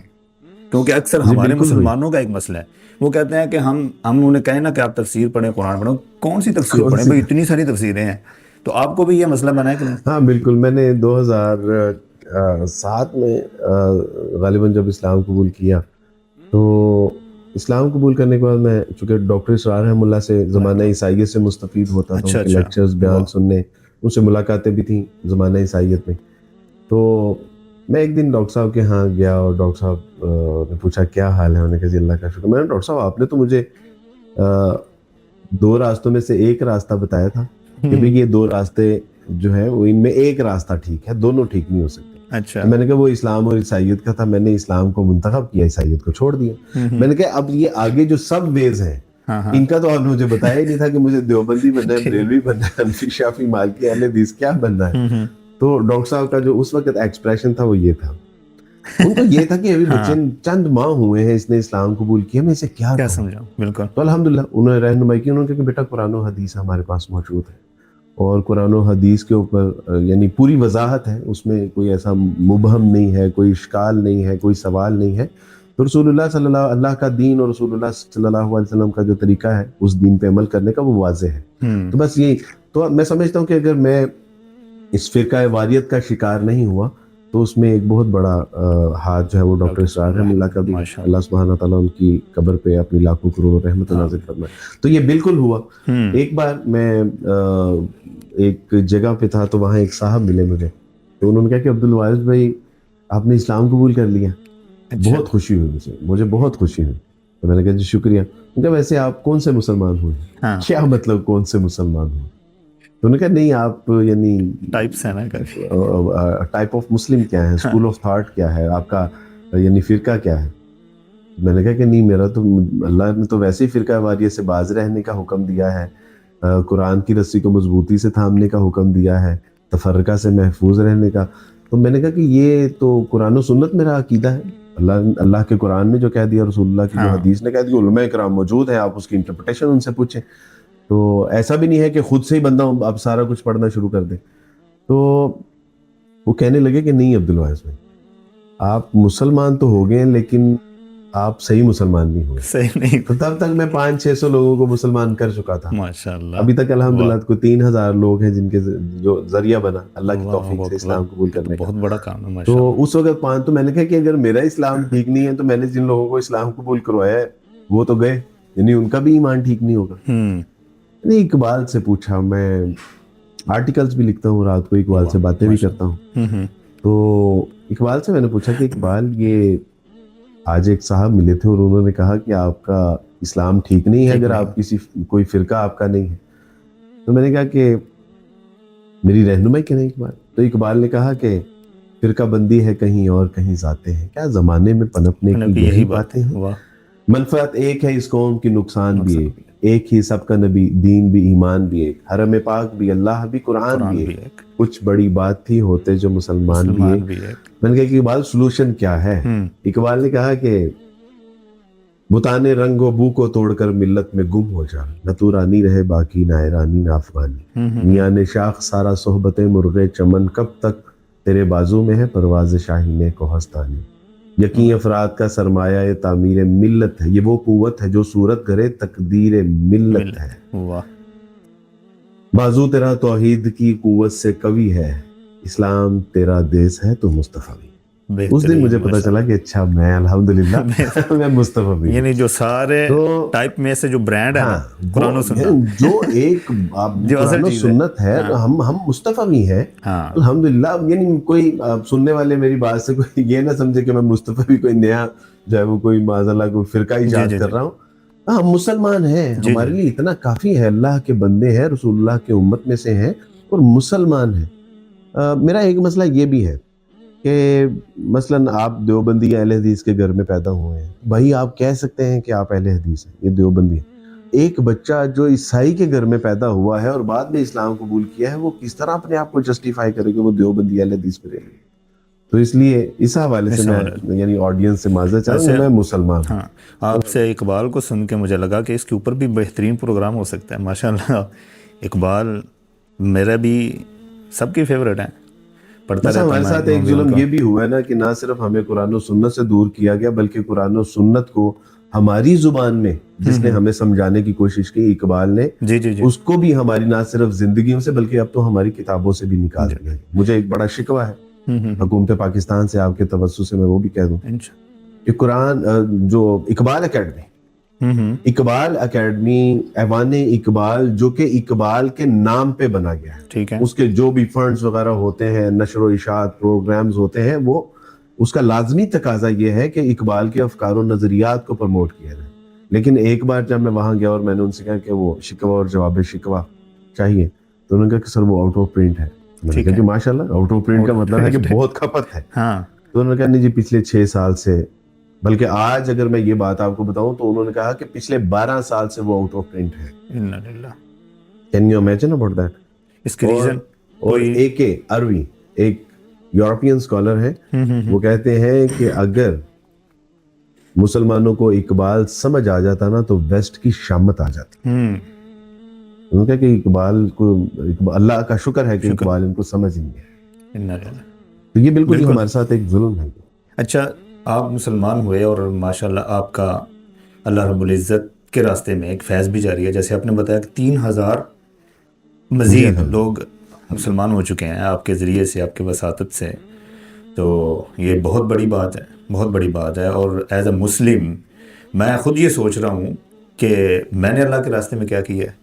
کیونکہ اکثر ہمارے مسلمانوں کا ایک مسئلہ ہے, وہ کہتے ہیں کہ ہم انہیں کہیں نا کہ آپ تفسیر پڑھیں, قرآن پڑھیں. کون سی تفسیر پڑھیں بھائی, اتنی ساری تفسیریں ہیں. تو آپ کو بھی یہ مسئلہ بنا ہے کہ نہیں؟ ہاں بالکل. میں نے 2007 میں غالباً جب اسلام قبول کیا, تو اسلام قبول کرنے کے بعد میں چونکہ ڈاکٹر اسرار رحمہ اللہ سے زمانہ عیسائیت سے مستفید ہوتا تھا, ان کے لیکچرز بیان سننے, ان سے ملاقاتیں بھی تھیں زمانہ عیسائیت میں. تو میں ایک دن ڈاکٹر صاحب کے ہاں گیا اور ڈاکٹر صاحب نے پوچھا کیا حال ہے. انہوں نے کہا جی اللہ کا شکر. میں نے ڈاکٹر صاحب آپ نے تو مجھے 2 راستوں میں سے ایک راستہ بتایا تھا کہ بھئی یہ 2 راستے جو ہے وہ ان میں ایک راستہ ٹھیک ہے, دونوں ٹھیک نہیں ہو سکتے. اچھا. میں نے کہا وہ اسلام اور عیسائیت کا تھا, میں نے اسلام کو منتخب کیا, عیسائیت کو چھوڑ دیا. میں نے کہا اب یہ آگے جو سب ویز ہیں ان کا تو آپ نے مجھے بتایا ہی نہیں تھا کہ مجھے دیوبندی بننا ہے, بریلوی بننا ہے, حنفی, شافعی, مالکی, اہل حدیث کیا بننا ہے. تو ڈاکٹر صاحب کا جو اس وقت ایکسپریشن تھا وہ یہ تھا, ان کو یہ تھا کہ ابھی بچے چند ماہ ہوئے ہیں, اس نے اسلام قبول کیا, میں اسے کیا سمجھاؤں. بالکل. تو الحمدللہ انہوں نے رہنمائی کی. انہوں نے کہا کہ بیٹا قرآن و حدیث ہمارے پاس موجود ہے اور قرآن و حدیث کے اوپر یعنی پوری وضاحت ہے, اس میں کوئی ایسا مبہم نہیں ہے, کوئی اشکال نہیں ہے, کوئی سوال نہیں ہے. تو رسول اللہ صلی اللہ کا دین اور رسول اللہ صلی اللہ علیہ وسلم کا جو طریقہ ہے اس دین پہ عمل کرنے کا وہ واضح ہے. تو بس یہی تو میں سمجھتا ہوں کہ اگر میں اس فرقہ واریت کا شکار نہیں ہوا تو اس میں ایک بہت بڑا ہاتھ جو ہے وہ ڈاکٹر اسرار رحمہ اللہ کا بھی. اللہ سبحانہ تعالیٰ ان کی قبر پہ اپنی لاکھوں کروڑ رحمت نازل فرمائے. تو یہ بالکل ہوا. ایک بار میں ایک جگہ پہ تھا تو وہاں ایک صاحب ملے مجھے, تو انہوں نے کہا کہ عبدالوارث بھائی آپ نے اسلام قبول کر لیا. بہت خوشی ہوئی مجھے بہت خوشی ہوئی. تو میں نے کہا جی شکریہ. کہ ویسے آپ کون سے مسلمان ہوئے؟ کیا مطلب کون سے مسلمان ہوئے؟ تو انہوں نے کہا نہیں آپ یعنی ٹائپس ہیں نا, ٹائپ آف مسلم کیا ہے, اسکول آف تھاٹ کیا ہے آپ کا, یعنی فرقہ کیا ہے. میں نے کہا کہ نہیں میرا تو اللہ نے تو ویسے ہی فرقہ واریت سے باز رہنے کا حکم دیا ہے, قرآن کی رسی کو مضبوطی سے تھامنے کا حکم دیا ہے, تفرقہ سے محفوظ رہنے کا. تو میں نے کہا کہ یہ تو قرآن و سنت میرا عقیدہ ہے, اللہ کے قرآن نے جو کہہ دیا, رسول اللہ کی جو حدیث نے کہہ دی, علماء کرام موجود ہیں, آپ اس کی انٹرپریٹیشن ان سے پوچھیں. تو ایسا بھی نہیں ہے کہ خود سے ہی بندہ اب سارا کچھ پڑھنا شروع کر دے. تو وہ کہنے لگے کہ نہیں عبدالوارث بھائی آپ مسلمان تو ہو گئے لیکن آپ صحیح مسلمان نہیں ہوئے. صحیح نہیں. تو تب تک میں 500-600 لوگوں کو مسلمان کر چکا تھا ماشاءاللہ. ابھی تک الحمدللہ کوئی 3000 لوگ ہیں جن کے جو ذریعہ بنا اللہ کی توفیق سے اسلام قبول کرنے کا. بہت بڑا کام ہے. تو اس وقت تو میں نے کہا کہ اگر میرا اسلام ٹھیک نہیں ہے تو میں نے جن لوگوں کو اسلام قبول کروایا ہے وہ تو گئے, یعنی ان کا بھی ایمان ٹھیک نہیں ہوگا. نہیں اقبال سے پوچھا, میں آرٹیکلز بھی لکھتا ہوں, رات کو اقبال سے باتیں بھی کرتا ہوں. تو اقبال سے میں نے پوچھا کہ اقبال یہ آج ایک صاحب ملے تھے اور انہوں نے کہا کہ آپ کا اسلام ٹھیک نہیں ہے اگر آپ کسی کوئی فرقہ آپ کا نہیں ہے. تو میں نے کہا کہ میری رہنمائی کریں اقبال. تو اقبال نے کہا کہ فرقہ بندی ہے کہیں اور کہیں ذاتیں ہیں, کیا زمانے میں پنپنے کی یہی باتیں ہیں. منفعت ایک ہے اس قوم کی نقصان بھی ایک ہی سب کا نبی دین بھی ایمان بھی ایک, حرم پاک بھی اللہ بھی قرآن بھی ایک, کچھ بڑی بات تھی ہوتے جو مسلمان بھی ایک. میں نے کہا کہ اقبال سلوشن کیا ہے. اقبال نے کہا کہ بتانے رنگ و بو کو توڑ کر ملت میں گم ہو جا, نہ تو رانی رہے باقی نہ ایرانی نہ افغانی, میاں نے شاخ سارا صحبت مرغ چمن, کب تک تیرے بازو میں ہے پرواز شاہین کوہستانی. یقین افراد کا سرمایہ تعمیر ملت ہے, یہ وہ قوت ہے جو صورت گھرے تقدیر ملت ہے. بازو تیرا توحید کی قوت سے قوی ہے, اسلام تیرا دیس ہے تو مصطفی. اس دن مجھے پتا چلا کہ اچھا میں الحمدللہ میں مصطفی بھی, یعنی جو سارے ٹائپ میں سے جو برانڈ ہے قرآن و سنت, جو ایک قرآن و سنت ہے, ہم مصطفی بھی ہیں الحمدللہ. یعنی کوئی سننے والے میری بات سے کوئی یہ نہ سمجھے کہ میں مصطفی بھی کوئی نیا جو ہے وہ کوئی معاذ اللہ کوئی فرقہ ایجاد کر رہا ہوں. ہم مسلمان ہیں, ہمارے لیے اتنا کافی ہے, اللہ کے بندے ہیں, رسول اللہ کے امت میں سے ہیں اور مسلمان ہیں. میرا ایک مسئلہ یہ بھی ہے کہ مثلاً آپ دیوبندی یا اہل حدیث کے گھر میں پیدا ہوئے ہیں, بھائی آپ کہہ سکتے ہیں کہ آپ اہل حدیث ہیں, یہ دیوبندی ہیں. ایک بچہ جو عیسائی کے گھر میں پیدا ہوا ہے اور بعد میں اسلام قبول کیا ہے, وہ کس طرح اپنے آپ کو جسٹیفائی کرے کہ وہ دیوبندی اہل حدیث پہ رہے گا. تو اس لیے اس حوالے سے میں یعنی آڈینس سے معذرت چاہوں گا, میں مسلمان ہوں. آپ سے اقبال کو سن کے مجھے لگا کہ اس کے اوپر بھی بہترین پروگرام ہو سکتا ہے. ماشاءاللہ اقبال میرا بھی سب کی فیوریٹ ہیں, پڑھتا رہتا ہوں. ہمارے ساتھ ایک ظلم یہ بھی ہوا ہے نا کہ نہ صرف ہمیں قرآن و سنت سے دور کیا گیا, بلکہ قرآن و سنت کو ہماری زبان میں جس نے ہمیں سمجھانے کی کوشش کی اقبال نے, اس کو بھی ہماری نہ صرف زندگیوں سے بلکہ اب تو ہماری کتابوں سے بھی نکال دیا. مجھے ایک بڑا شکوہ ہے حکومت پاکستان سے, آپ کے توسط سے میں وہ بھی کہہ دوں کہ قرآن جو اقبال اکیڈمی ایوان اقبال جو کہ اقبال کے نام پہ بنا گیا ہے, اس کے جو بھی فنڈز وغیرہ ہوتے ہیں, نشر و اشاعت پروگرامز ہوتے ہیں, وہ اس کا لازمی تقاضا یہ ہے کہ اقبال کے افکار و نظریات کو پروموٹ کیا جائے. لیکن ایک بار جب میں وہاں گیا اور میں نے ان سے کہا کہ وہ شکوہ اور جواب شکوہ چاہیے, تو انہوں نے کہا کہ سر وہ آؤٹ آف پرنٹ ہے. میں نے کہا کہ ماشاءاللہ آؤٹ آف پرنٹ کا مطلب ہے کہ بہت کھپت ہے. تو انہوں نے کہا نہیں جی پچھلے 6 سال سے, بلکہ آج اگر میں یہ بات آپ کو بتاؤں تو انہوں نے کہا کہ پچھلے 12 سال سے وہ آؤٹ آف پرنٹ ہے. Can you imagine about that? اس کے ریزن اور A.K. اروی ایک یورپین اسکالر ہے, وہ کہتے ہیں کہ اگر مسلمانوں کو اقبال سمجھ آ جاتا نا تو ویسٹ کی شامت آ جاتی. انہوں نے کہا کہ اقبال کو اللہ کا شکر ہے کہ اقبال ان کو سمجھ نہیں ہے. تو یہ بالکل ہمارے ساتھ ایک ظلم ہے. اچھا, آپ مسلمان ہوئے اور ماشاءاللہ آپ کا اللہ رب العزت کے راستے میں ایک فیض بھی جاری ہے. جیسے آپ نے بتایا کہ 3000 مزید لوگ مسلمان ہو چکے ہیں آپ کے ذریعے سے, آپ کے وساطت سے. تو یہ بہت بڑی بات ہے, بہت بڑی بات ہے. اور ایز اے مسلم میں خود یہ سوچ رہا ہوں کہ میں نے اللہ کے راستے میں کیا کیا ہے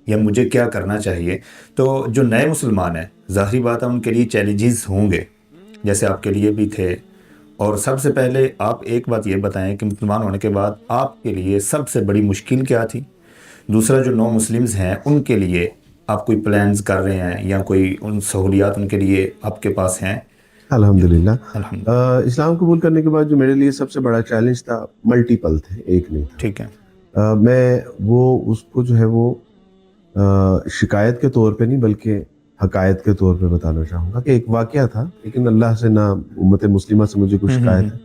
یا مجھے کیا کرنا چاہیے. تو جو نئے مسلمان ہیں, ظاہری بات ہے ان کے لیے چیلنجز ہوں گے جیسے آپ کے لیے بھی تھے. اور سب سے پہلے آپ ایک بات یہ بتائیں کہ مسلمان ہونے کے بعد آپ کے لیے سب سے بڑی مشکل کیا تھی. دوسرا جو نو مسلمز ہیں ان کے لیے آپ کوئی پلانز کر رہے ہیں یا کوئی ان سہولیات ان کے لیے آپ کے پاس ہیں؟ الحمدللہ اسلام قبول کرنے کے بعد جو میرے لیے سب سے بڑا چیلنج تھا, ملٹیپل تھے, ایک نہیں تھا. ٹھیک ہے. میں وہ اس کو جو ہے وہ شکایت کے طور پہ نہیں بلکہ حقائق کے طور پہ بتانا چاہوں گا کہ ایک واقعہ تھا. لیکن اللہ سے نہ امت مسلمہ سے مجھے کوئی شکایت ہے,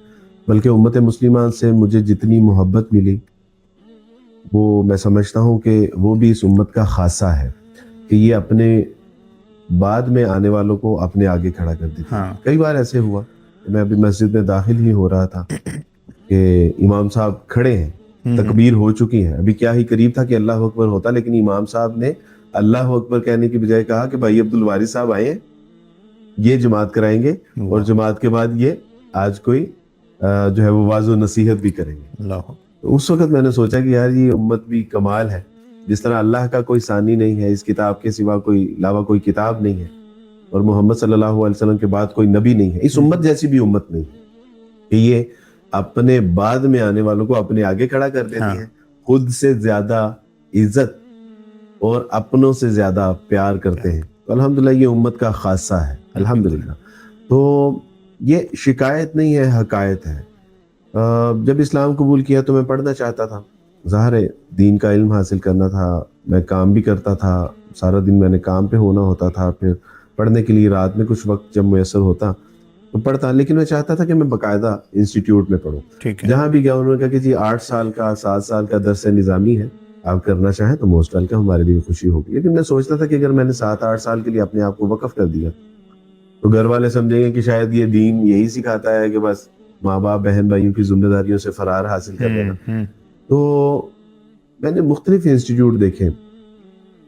بلکہ امت مسلمہ سے مجھے جتنی محبت ملی وہ میں سمجھتا ہوں کہ وہ بھی اس امت کا خاصہ ہے کہ یہ اپنے بعد میں آنے والوں کو اپنے آگے کھڑا کر دیتی. کئی بار ایسے ہوا, میں ابھی مسجد میں داخل ہی ہو رہا تھا کہ امام صاحب کھڑے ہیں, تکبیر ہو چکی ہے, ابھی کیا ہی قریب تھا کہ اللہ اکبر ہوتا, لیکن امام صاحب نے اللہ اکبر کہنے کی بجائے کہا کہ بھائی عبدالوارث صاحب آئے ہیں, یہ جماعت کرائیں گے اور جماعت کے بعد یہ آج کوئی جو ہے وہ واعظ و نصیحت بھی کریں گے. اس وقت میں نے سوچا کہ یار یہ امت بھی کمال ہے, جس طرح اللہ کا کوئی ثانی نہیں ہے, اس کتاب کے سوا کوئی علاوہ کوئی کتاب نہیں ہے, اور محمد صلی اللہ علیہ وسلم کے بعد کوئی نبی نہیں ہے، اس امت جیسی بھی امت نہیں کہ یہ اپنے بعد میں آنے والوں کو اپنے آگے کھڑا کر دیتی ہے، خود سے زیادہ عزت اور اپنوں سے زیادہ پیار کرتے ہیں. تو الحمدللہ یہ امت کا خاصہ ہے الحمدللہ. تو یہ شکایت نہیں ہے، حقائق ہے. جب اسلام قبول کیا تو میں پڑھنا چاہتا تھا، ظاہر ہے دین کا علم حاصل کرنا تھا، میں کام بھی کرتا تھا، سارا دن میں نے کام پہ ہونا ہوتا تھا، پھر پڑھنے کے لیے رات میں کچھ وقت جب میسر ہوتا تو پڑھتا، لیکن میں چاہتا تھا کہ میں باقاعدہ انسٹیٹیوٹ میں پڑھوں. جہاں بھی گیا انہوں نے کہا کہ جی 8 سال کا 7 سال کا درس نظامی ہے، آپ کرنا چاہیں تو موسٹ ویلکم، ہمارے لیے خوشی ہوگی. لیکن میں سوچتا تھا کہ اگر میں نے 7-8 سال کے لیے اپنے آپ کو وقف کر دیا تو گھر والے سمجھیں گے کہ شاید یہ دین یہی سکھاتا ہے کہ بس ماں باپ بہن بھائیوں کی ذمہ داریوں سے فرار حاصل کر لینا. تو میں نے مختلف انسٹیٹیوٹ دیکھے.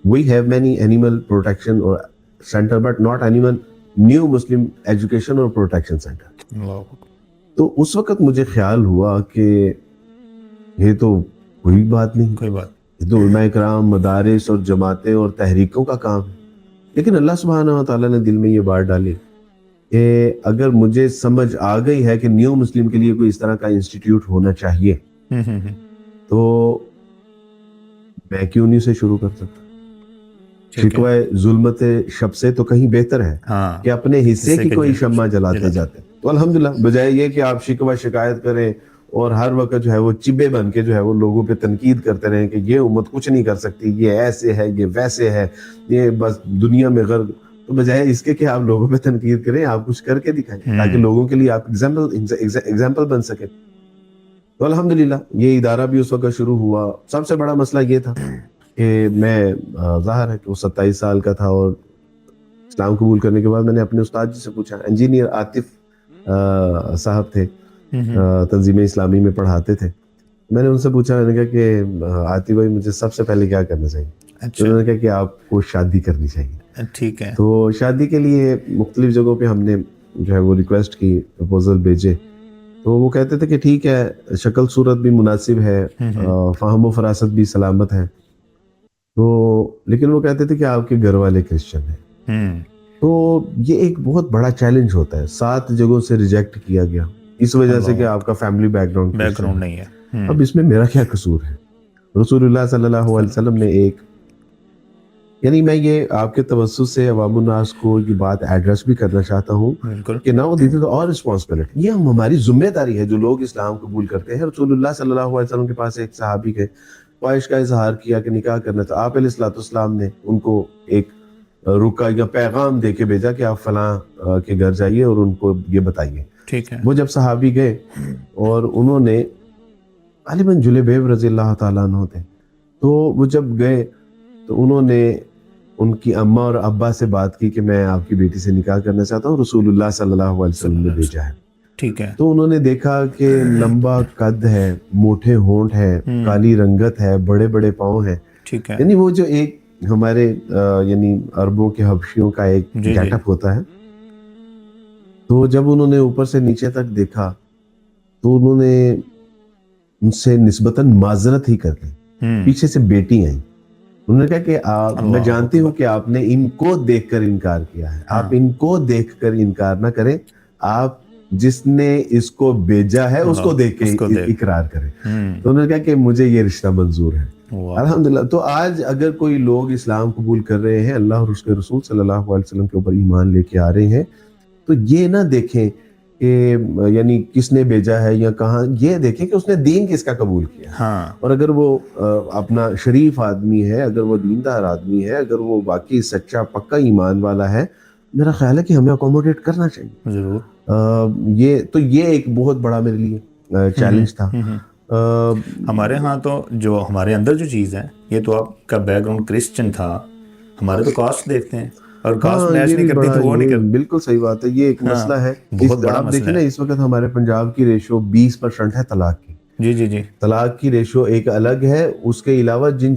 We have many animal protection or center but not animal new Muslim education or protection center. تو اس وقت مجھے خیال ہوا کہ یہ تو کوئی بات نہیں، یہ تو علماء کرام، مدارس اور جماعتیں اور تحریکوں کا کام ہے. لیکن اللہ سبحانہ و تعالیٰ نے دل میں یہ بات ڈالی کہ اگر مجھے سمجھ آ گئی ہے کہ نیو مسلم کے لیے کوئی اس طرح کا انسٹیٹیوٹ ہونا چاہیے تو میں کیوں نہیں اسے شروع کر سکتا. شکوہ ظلمت شب سے تو کہیں بہتر ہے کہ اپنے حصے کی کوئی شمع جلاتے جاتے. تو الحمدللہ بجائے یہ کہ آپ شکوہ شکایت کریں اور ہر وقت جو ہے وہ چبے بن کے جو ہے وہ لوگوں پہ تنقید کرتے رہیں کہ یہ امت کچھ نہیں کر سکتی، یہ ایسے ہے، یہ ویسے ہے، یہ بس دنیا میں غرق، تو بجائے اس کے کہ آپ لوگوں پہ تنقید کریں، آپ کچھ کر کے دکھائیں تاکہ لوگوں کے لیے آپ ایگزامپل بن سکیں. تو الحمدللہ یہ ادارہ بھی اس وقت شروع ہوا. سب سے بڑا مسئلہ یہ تھا کہ میں ظاہر ہے کہ وہ 27 سال کا تھا اور اسلام قبول کرنے کے بعد میں نے اپنے استاد جی سے پوچھا، انجینئر عاطف صاحب تھے، تنظیم اسلامی میں پڑھاتے تھے. میں نے ان سے پوچھا، میں نے کہا کہ عاطف بھائی مجھے سب سے پہلے کیا کرنا چاہیے؟ انہوں نے کہا کہ آپ کو شادی کرنی چاہیے. ٹھیک ہے. تو شادی کے لیے مختلف جگہوں پہ ہم نے جو ہے وہ ریکویسٹ کی، پرپوزل بھیجے. تو وہ کہتے تھے کہ ٹھیک ہے، شکل صورت بھی مناسب ہے، فہم و فراست بھی سلامت ہے. تو لیکن وہ کہتے تھے کہ آپ کے گھر والے کرسچن ہیں. تو یہ ایک بہت بڑا چیلنج ہوتا ہے. 7 جگہوں سے ریجیکٹ کیا گیا اس وجہ سے کہ آپ کا فیملی بیک گراؤنڈ نہیں ہے. اب اس میں میرا کیا قصور ہے؟ رسول اللہ صلی اللہ علیہ وسلم نے یعنی میں یہ آپ کے توسط سے عوام الناس کو یہ بات ایڈریس بھی کرنا چاہتا ہوں کہ ناؤ دس از اور رسپانسبلٹی، یہ ہماری ذمہ داری ہے جو لوگ اسلام قبول کرتے ہیں. رسول اللہ صلی اللہ علیہ وسلم کے پاس ایک صحابی کے خواہش کا اظہار کیا کہ نکاح کرنا تھا. آپ علیہ السلام نے ان کو ایک رکا یا پیغام دے کے بھیجا کہ آپ فلاں کے گھر جائیے اور ان کو یہ بتائیے. ٹھیک ہے. وہ جب صحابی گئے اور انہوں نے غالباً جلیبیب رضی اللہ تعالیٰ عنہ تھے، تو وہ جب گئے تو انہوں نے ان کی اماں اور ابا سے بات کی کہ میں آپ کی بیٹی سے نکاح کرنا چاہتا ہوں، رسول اللہ صلی اللہ علیہ وسلم نے بھیجا ہے. ٹھیک ہے. تو انہوں نے دیکھا کہ لمبا قد ہے، موٹے ہونٹ ہے، کالی رنگت ہے، بڑے بڑے پاؤں ہیں. ٹھیک ہے. یعنی وہ جو ایک ہمارے یعنی عربوں کے حبشیوں کا ایک گیٹ اپ ہوتا ہے. تو جب انہوں نے اوپر سے نیچے تک دیکھا تو انہوں نے ان سے نسبتاً معذرت ہی کر لی. پیچھے سے بیٹی آئیں. انہوں نے کہا کہ میں جانتی ہوں کہ آپ نے ان کو دیکھ کر انکار کیا ہے، آپ ان کو دیکھ کر انکار نہ کریں، آپ جس نے اس کو بھیجا ہے اس کو دیکھ کے اقرار کریں. تو انہوں نے کہا کہ مجھے یہ رشتہ منظور ہے. الحمدللہ. تو آج اگر کوئی لوگ اسلام قبول کر رہے ہیں، اللہ اور اس کے رسول صلی اللہ علیہ وسلم کے اوپر ایمان لے کے آ رہے ہیں، تو یہ نہ دیکھیں کہ یعنی کس نے بھیجا ہے یا کہاں، یہ دیکھیں کہ اس نے دین کس کا قبول کیا. اور اگر وہ اپنا شریف آدمی ہے، اگر وہ دیندار آدمی ہے، اگر وہ واقعی سچا پکا ایمان والا ہے، میرا خیال ہے کہ ہمیں اکوموڈیٹ کرنا چاہیے ضرور. یہ ایک بہت بڑا میرے لیے چیلنج تھا. ہمارے ہاں تو جو ہمارے اندر جو چیز ہے، یہ تو آپ کا بیک گراؤنڈ کرسچن تھا، ہمارے تو کاسٹ دیکھتے ہیں اور کاسٹ میچ نہیں کرتی تو وہ نہیں کرتی. بالکل صحیح بات ہے. یہ ایک مسئلہ ہے. آپ دیکھیں نا اس وقت ہمارے پنجاب کی ریشو 20% ہے طلاق کی. جی. طلاق کی ریشو ایک الگ ہے. اس کے علاوہ جن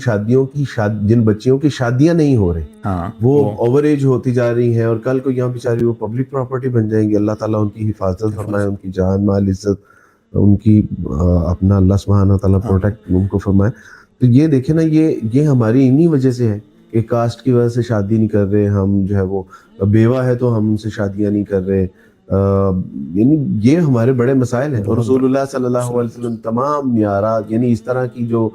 بچیوں کی شادیاں نہیں ہو رہی وہ اوور ایج ہوتی جا رہی ہیں اور کل کو یہاں بیچاری وہ پبلک پراپرٹی بن جائیں گی. اللہ تعالیٰ ان کی حفاظت فرمائے، ان کی جان مال عزت ان کی اپنا اللہ سبحانہ تعالیٰ پروٹیکٹ ان کو فرمائے. تو یہ دیکھیں نا، یہ ہماری انہی وجہ سے ہے کہ کاسٹ کی وجہ سے شادی نہیں کر رہے ہم، جو ہے وہ بیوہ ہے تو ہم ان سے شادیاں نہیں کر رہے، یعنی یہ ہمارے بڑے مسائل ہیں. اور رسول اللہ صلی اللہ علیہ وسلم تمام معیارات، یعنی اس طرح کی جو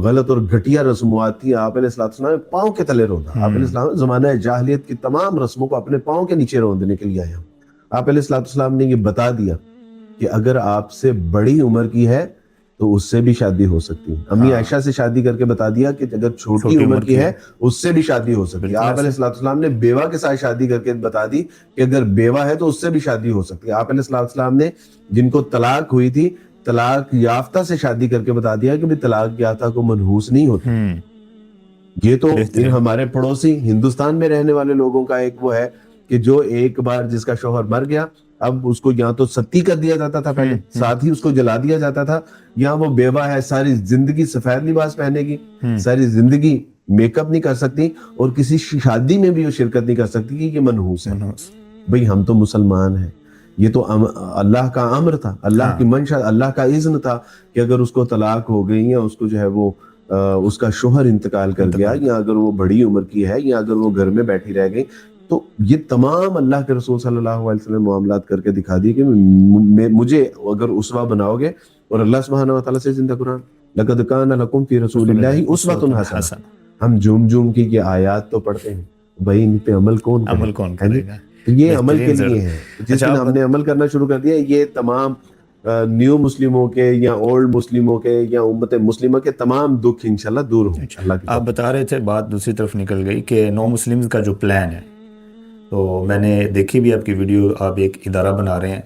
غلط اور گھٹیا رسومات تھی، آپ علیہ السلام پاؤں کے تلے روندا. آپ علیہ السلام زمانہ جاہلیت کی تمام رسموں کو اپنے پاؤں کے نیچے رون دینے کے لیے آئے ہم. آپ علیہ السلام نے یہ بتا دیا کہ اگر آپ سے بڑی عمر کی ہے تو اس سے بھی شادی ہو سکتی ہے. امی عائشہ سے شادی کر کے بتا دیا کہ اگر چھوٹی عمر کی ہے اس سے بھی شادی ہو سکتی ہے. آپ علیہ السلام نے بیوہ کے ساتھ شادی کر کے بتا دی کہ اگر بیوہ ہے تو اس سے بھی شادی ہو سکتی ہے. آپ علیہ السلام نے جن کو طلاق ہوئی تھی، طلاق یافتہ سے شادی کر کے بتا دیا کہ طلاق یافتہ کو منحوس نہیں ہوتی. یہ تو ہمارے پڑوسی ہندوستان میں رہنے والے لوگوں کا ایک وہ ہے کہ جو ایک بار جس کا شوہر مر گیا، اب اس کو یا تو ستی کر دیا جاتا تھا پہلے، ساتھ ہی اس کو جلا دیا جاتا تھا، یا وہ بیوہ ہے ساری زندگی سفید لباس پہنے گی، ساری زندگی میک اپ نہیں کر سکتی، اور کسی شادی میں بھی وہ شرکت نہیں کر سکتی کہ یہ منحوس ہے. بھئی ہم تو مسلمان ہیں، یہ تو اللہ کا امر تھا، اللہ کی منشا، اللہ کا اذن تھا کہ اگر اس کو طلاق ہو گئی، یا اس کو جو ہے وہ اس کا شوہر انتقال کر گیا، یا اگر وہ بڑی عمر کی ہے، یا اگر وہ گھر میں بیٹھی رہ گئی، تو یہ تمام اللہ کے رسول صلی اللہ علیہ وسلم معاملات کر کے دکھا دیے کہ مجھے اگر اسوہ بناؤ گے، اور اللہ سبحانہ وتعالیٰ سے زندہ قرآن لقد کان لکم فی رسول اللہ اسوۃ حسنہ، ہم جھوم جھوم کی یہ آیات تو پڑھتے ہیں، بھائی ان پہ عمل کون کرے گا؟ یہ عمل کے لیے ہے. جس دن ہم نے عمل کرنا شروع کر دیا، یہ تمام نیو مسلموں کے یا اولڈ مسلموں کے یا امت مسلمہ کے تمام دکھ انشاءاللہ دور ہوں. اللہ کی آپ بتا رہے تھے، بات دوسری طرف نکل گئی کہ نو مسلمز کا جو پلان ہے، تو میں نے دیکھی بھی آپ کی ویڈیو، آپ ایک ادارہ بنا رہے ہیں،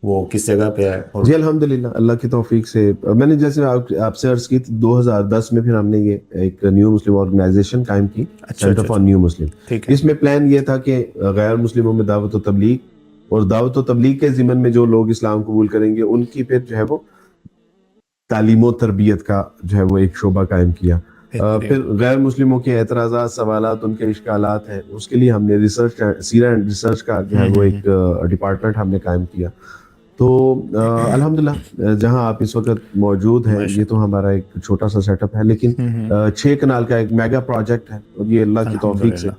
وہ کس جگہ پہ ہے؟ جی الحمدللہ اللہ کی توفیق سے میں نے جیسے آپ سے عرض کی 2010 میں پھر ہم نے یہ ایک نیو مسلم آرگنائزیشن قائم کی، سینٹر فار نیو مسلم. اس میں پلان یہ تھا کہ غیر مسلموں میں دعوت و تبلیغ، اور دعوت و تبلیغ کے ضمن میں جو لوگ اسلام قبول کریں گے ان کی پھر جو ہے وہ تعلیم و تربیت کا جو ہے وہ ایک شعبہ قائم کیا. پھر غیر مسلموں کے اعتراضات، سوالات، ان کے اشکالات ہیں، اس کے لیے ہم نے ریسرچ، سیرہ اینڈ ریسرچ کا جو ہے وہ ایک ڈپارٹمنٹ ہم نے قائم کیا. تو الحمدللہ جہاں آپ اس وقت موجود ہیں، یہ تو ہمارا ایک چھوٹا سا سیٹ اپ ہے، لیکن 6 کنال کا ایک میگا پروجیکٹ ہے، اور یہ اللہ کی توفیق سے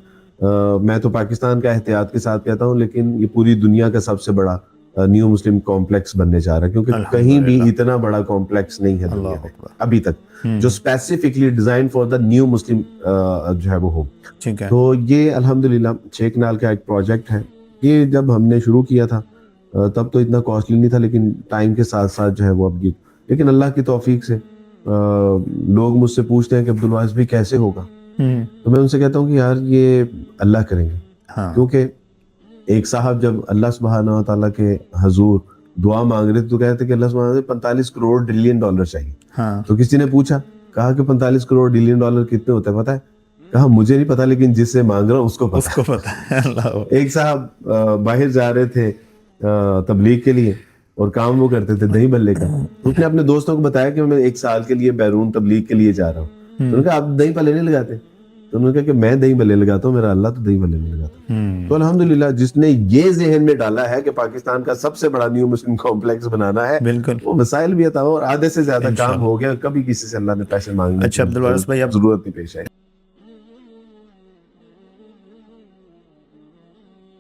میں تو پاکستان کا احتیاط کے ساتھ کہتا ہوں، لیکن یہ پوری دنیا کا سب سے بڑا نیو مسلم کمپلیکس بننے جا رہا ہے، کیونکہ کہیں بھی اتنا بڑا کمپلیکس نہیں ہے دنیا میں ابھی تک جو specifically design for the new Muslim جو ہے وہ ہو. تو یہ الحمدللہ 6 کنال کا ایک پروجیکٹ ہے. یہ جب ہم نے شروع کیا تھا تب تو اتنا کاسٹلی نہیں تھا، لیکن ٹائم کے ساتھ ساتھ جو ہے وہ اب لیکن اللہ کی توفیق سے لوگ مجھ سے پوچھتے ہیں کہ عبدالواعظ بھائی کیسے ہوگا، تو میں ان سے کہتا ہوں کہ یار یہ اللہ کریں گے. کیونکہ ایک صاحب جب اللہ سبحانہ تعالیٰ کے حضور دعا مانگ رہے تو کہتے کہ اللہ سبحانہ تعالیٰ 45 کروڑ ڈیلین ڈالر چاہیے. تو کسی نے پوچھا، کہا کہ 45 کروڑ ڈیلین ڈالر کتنے ہوتے ہیں پتہ ہے؟ کہا مجھے نہیں پتا، لیکن جس سے مانگ رہا ہوں اس کو پتا ہے. ایک صاحب باہر جا رہے تھے تبلیغ کے لیے، اور کام وہ کرتے تھے دہی بھلے کا. اس نے اپنے دوستوں کو بتایا کہ میں 1 سال کے لیے بیرون تبلیغ کے لیے جا رہا ہوں. انہوں نے کہا آپ دہی بھلے نہیں لگاتے؟ تو انہوں نے کہا کہ میں دہی بھلے لگاتا ہوں، میرا اللہ تو دہی بھلے نہیں لگاتا. تو الحمدللہ جس نے یہ ذہن میں ڈالا ہے کہ پاکستان کا سب سے بڑا نیو مسلم کمپلیکس بنانا ہے، وہ مسائل بھی عطا ہو، اور آدھے سے زیادہ کام ہو گیا. کبھی کسی سے اللہ نے پیسے مانگنے کی ضرورت نہیں پیش آئی.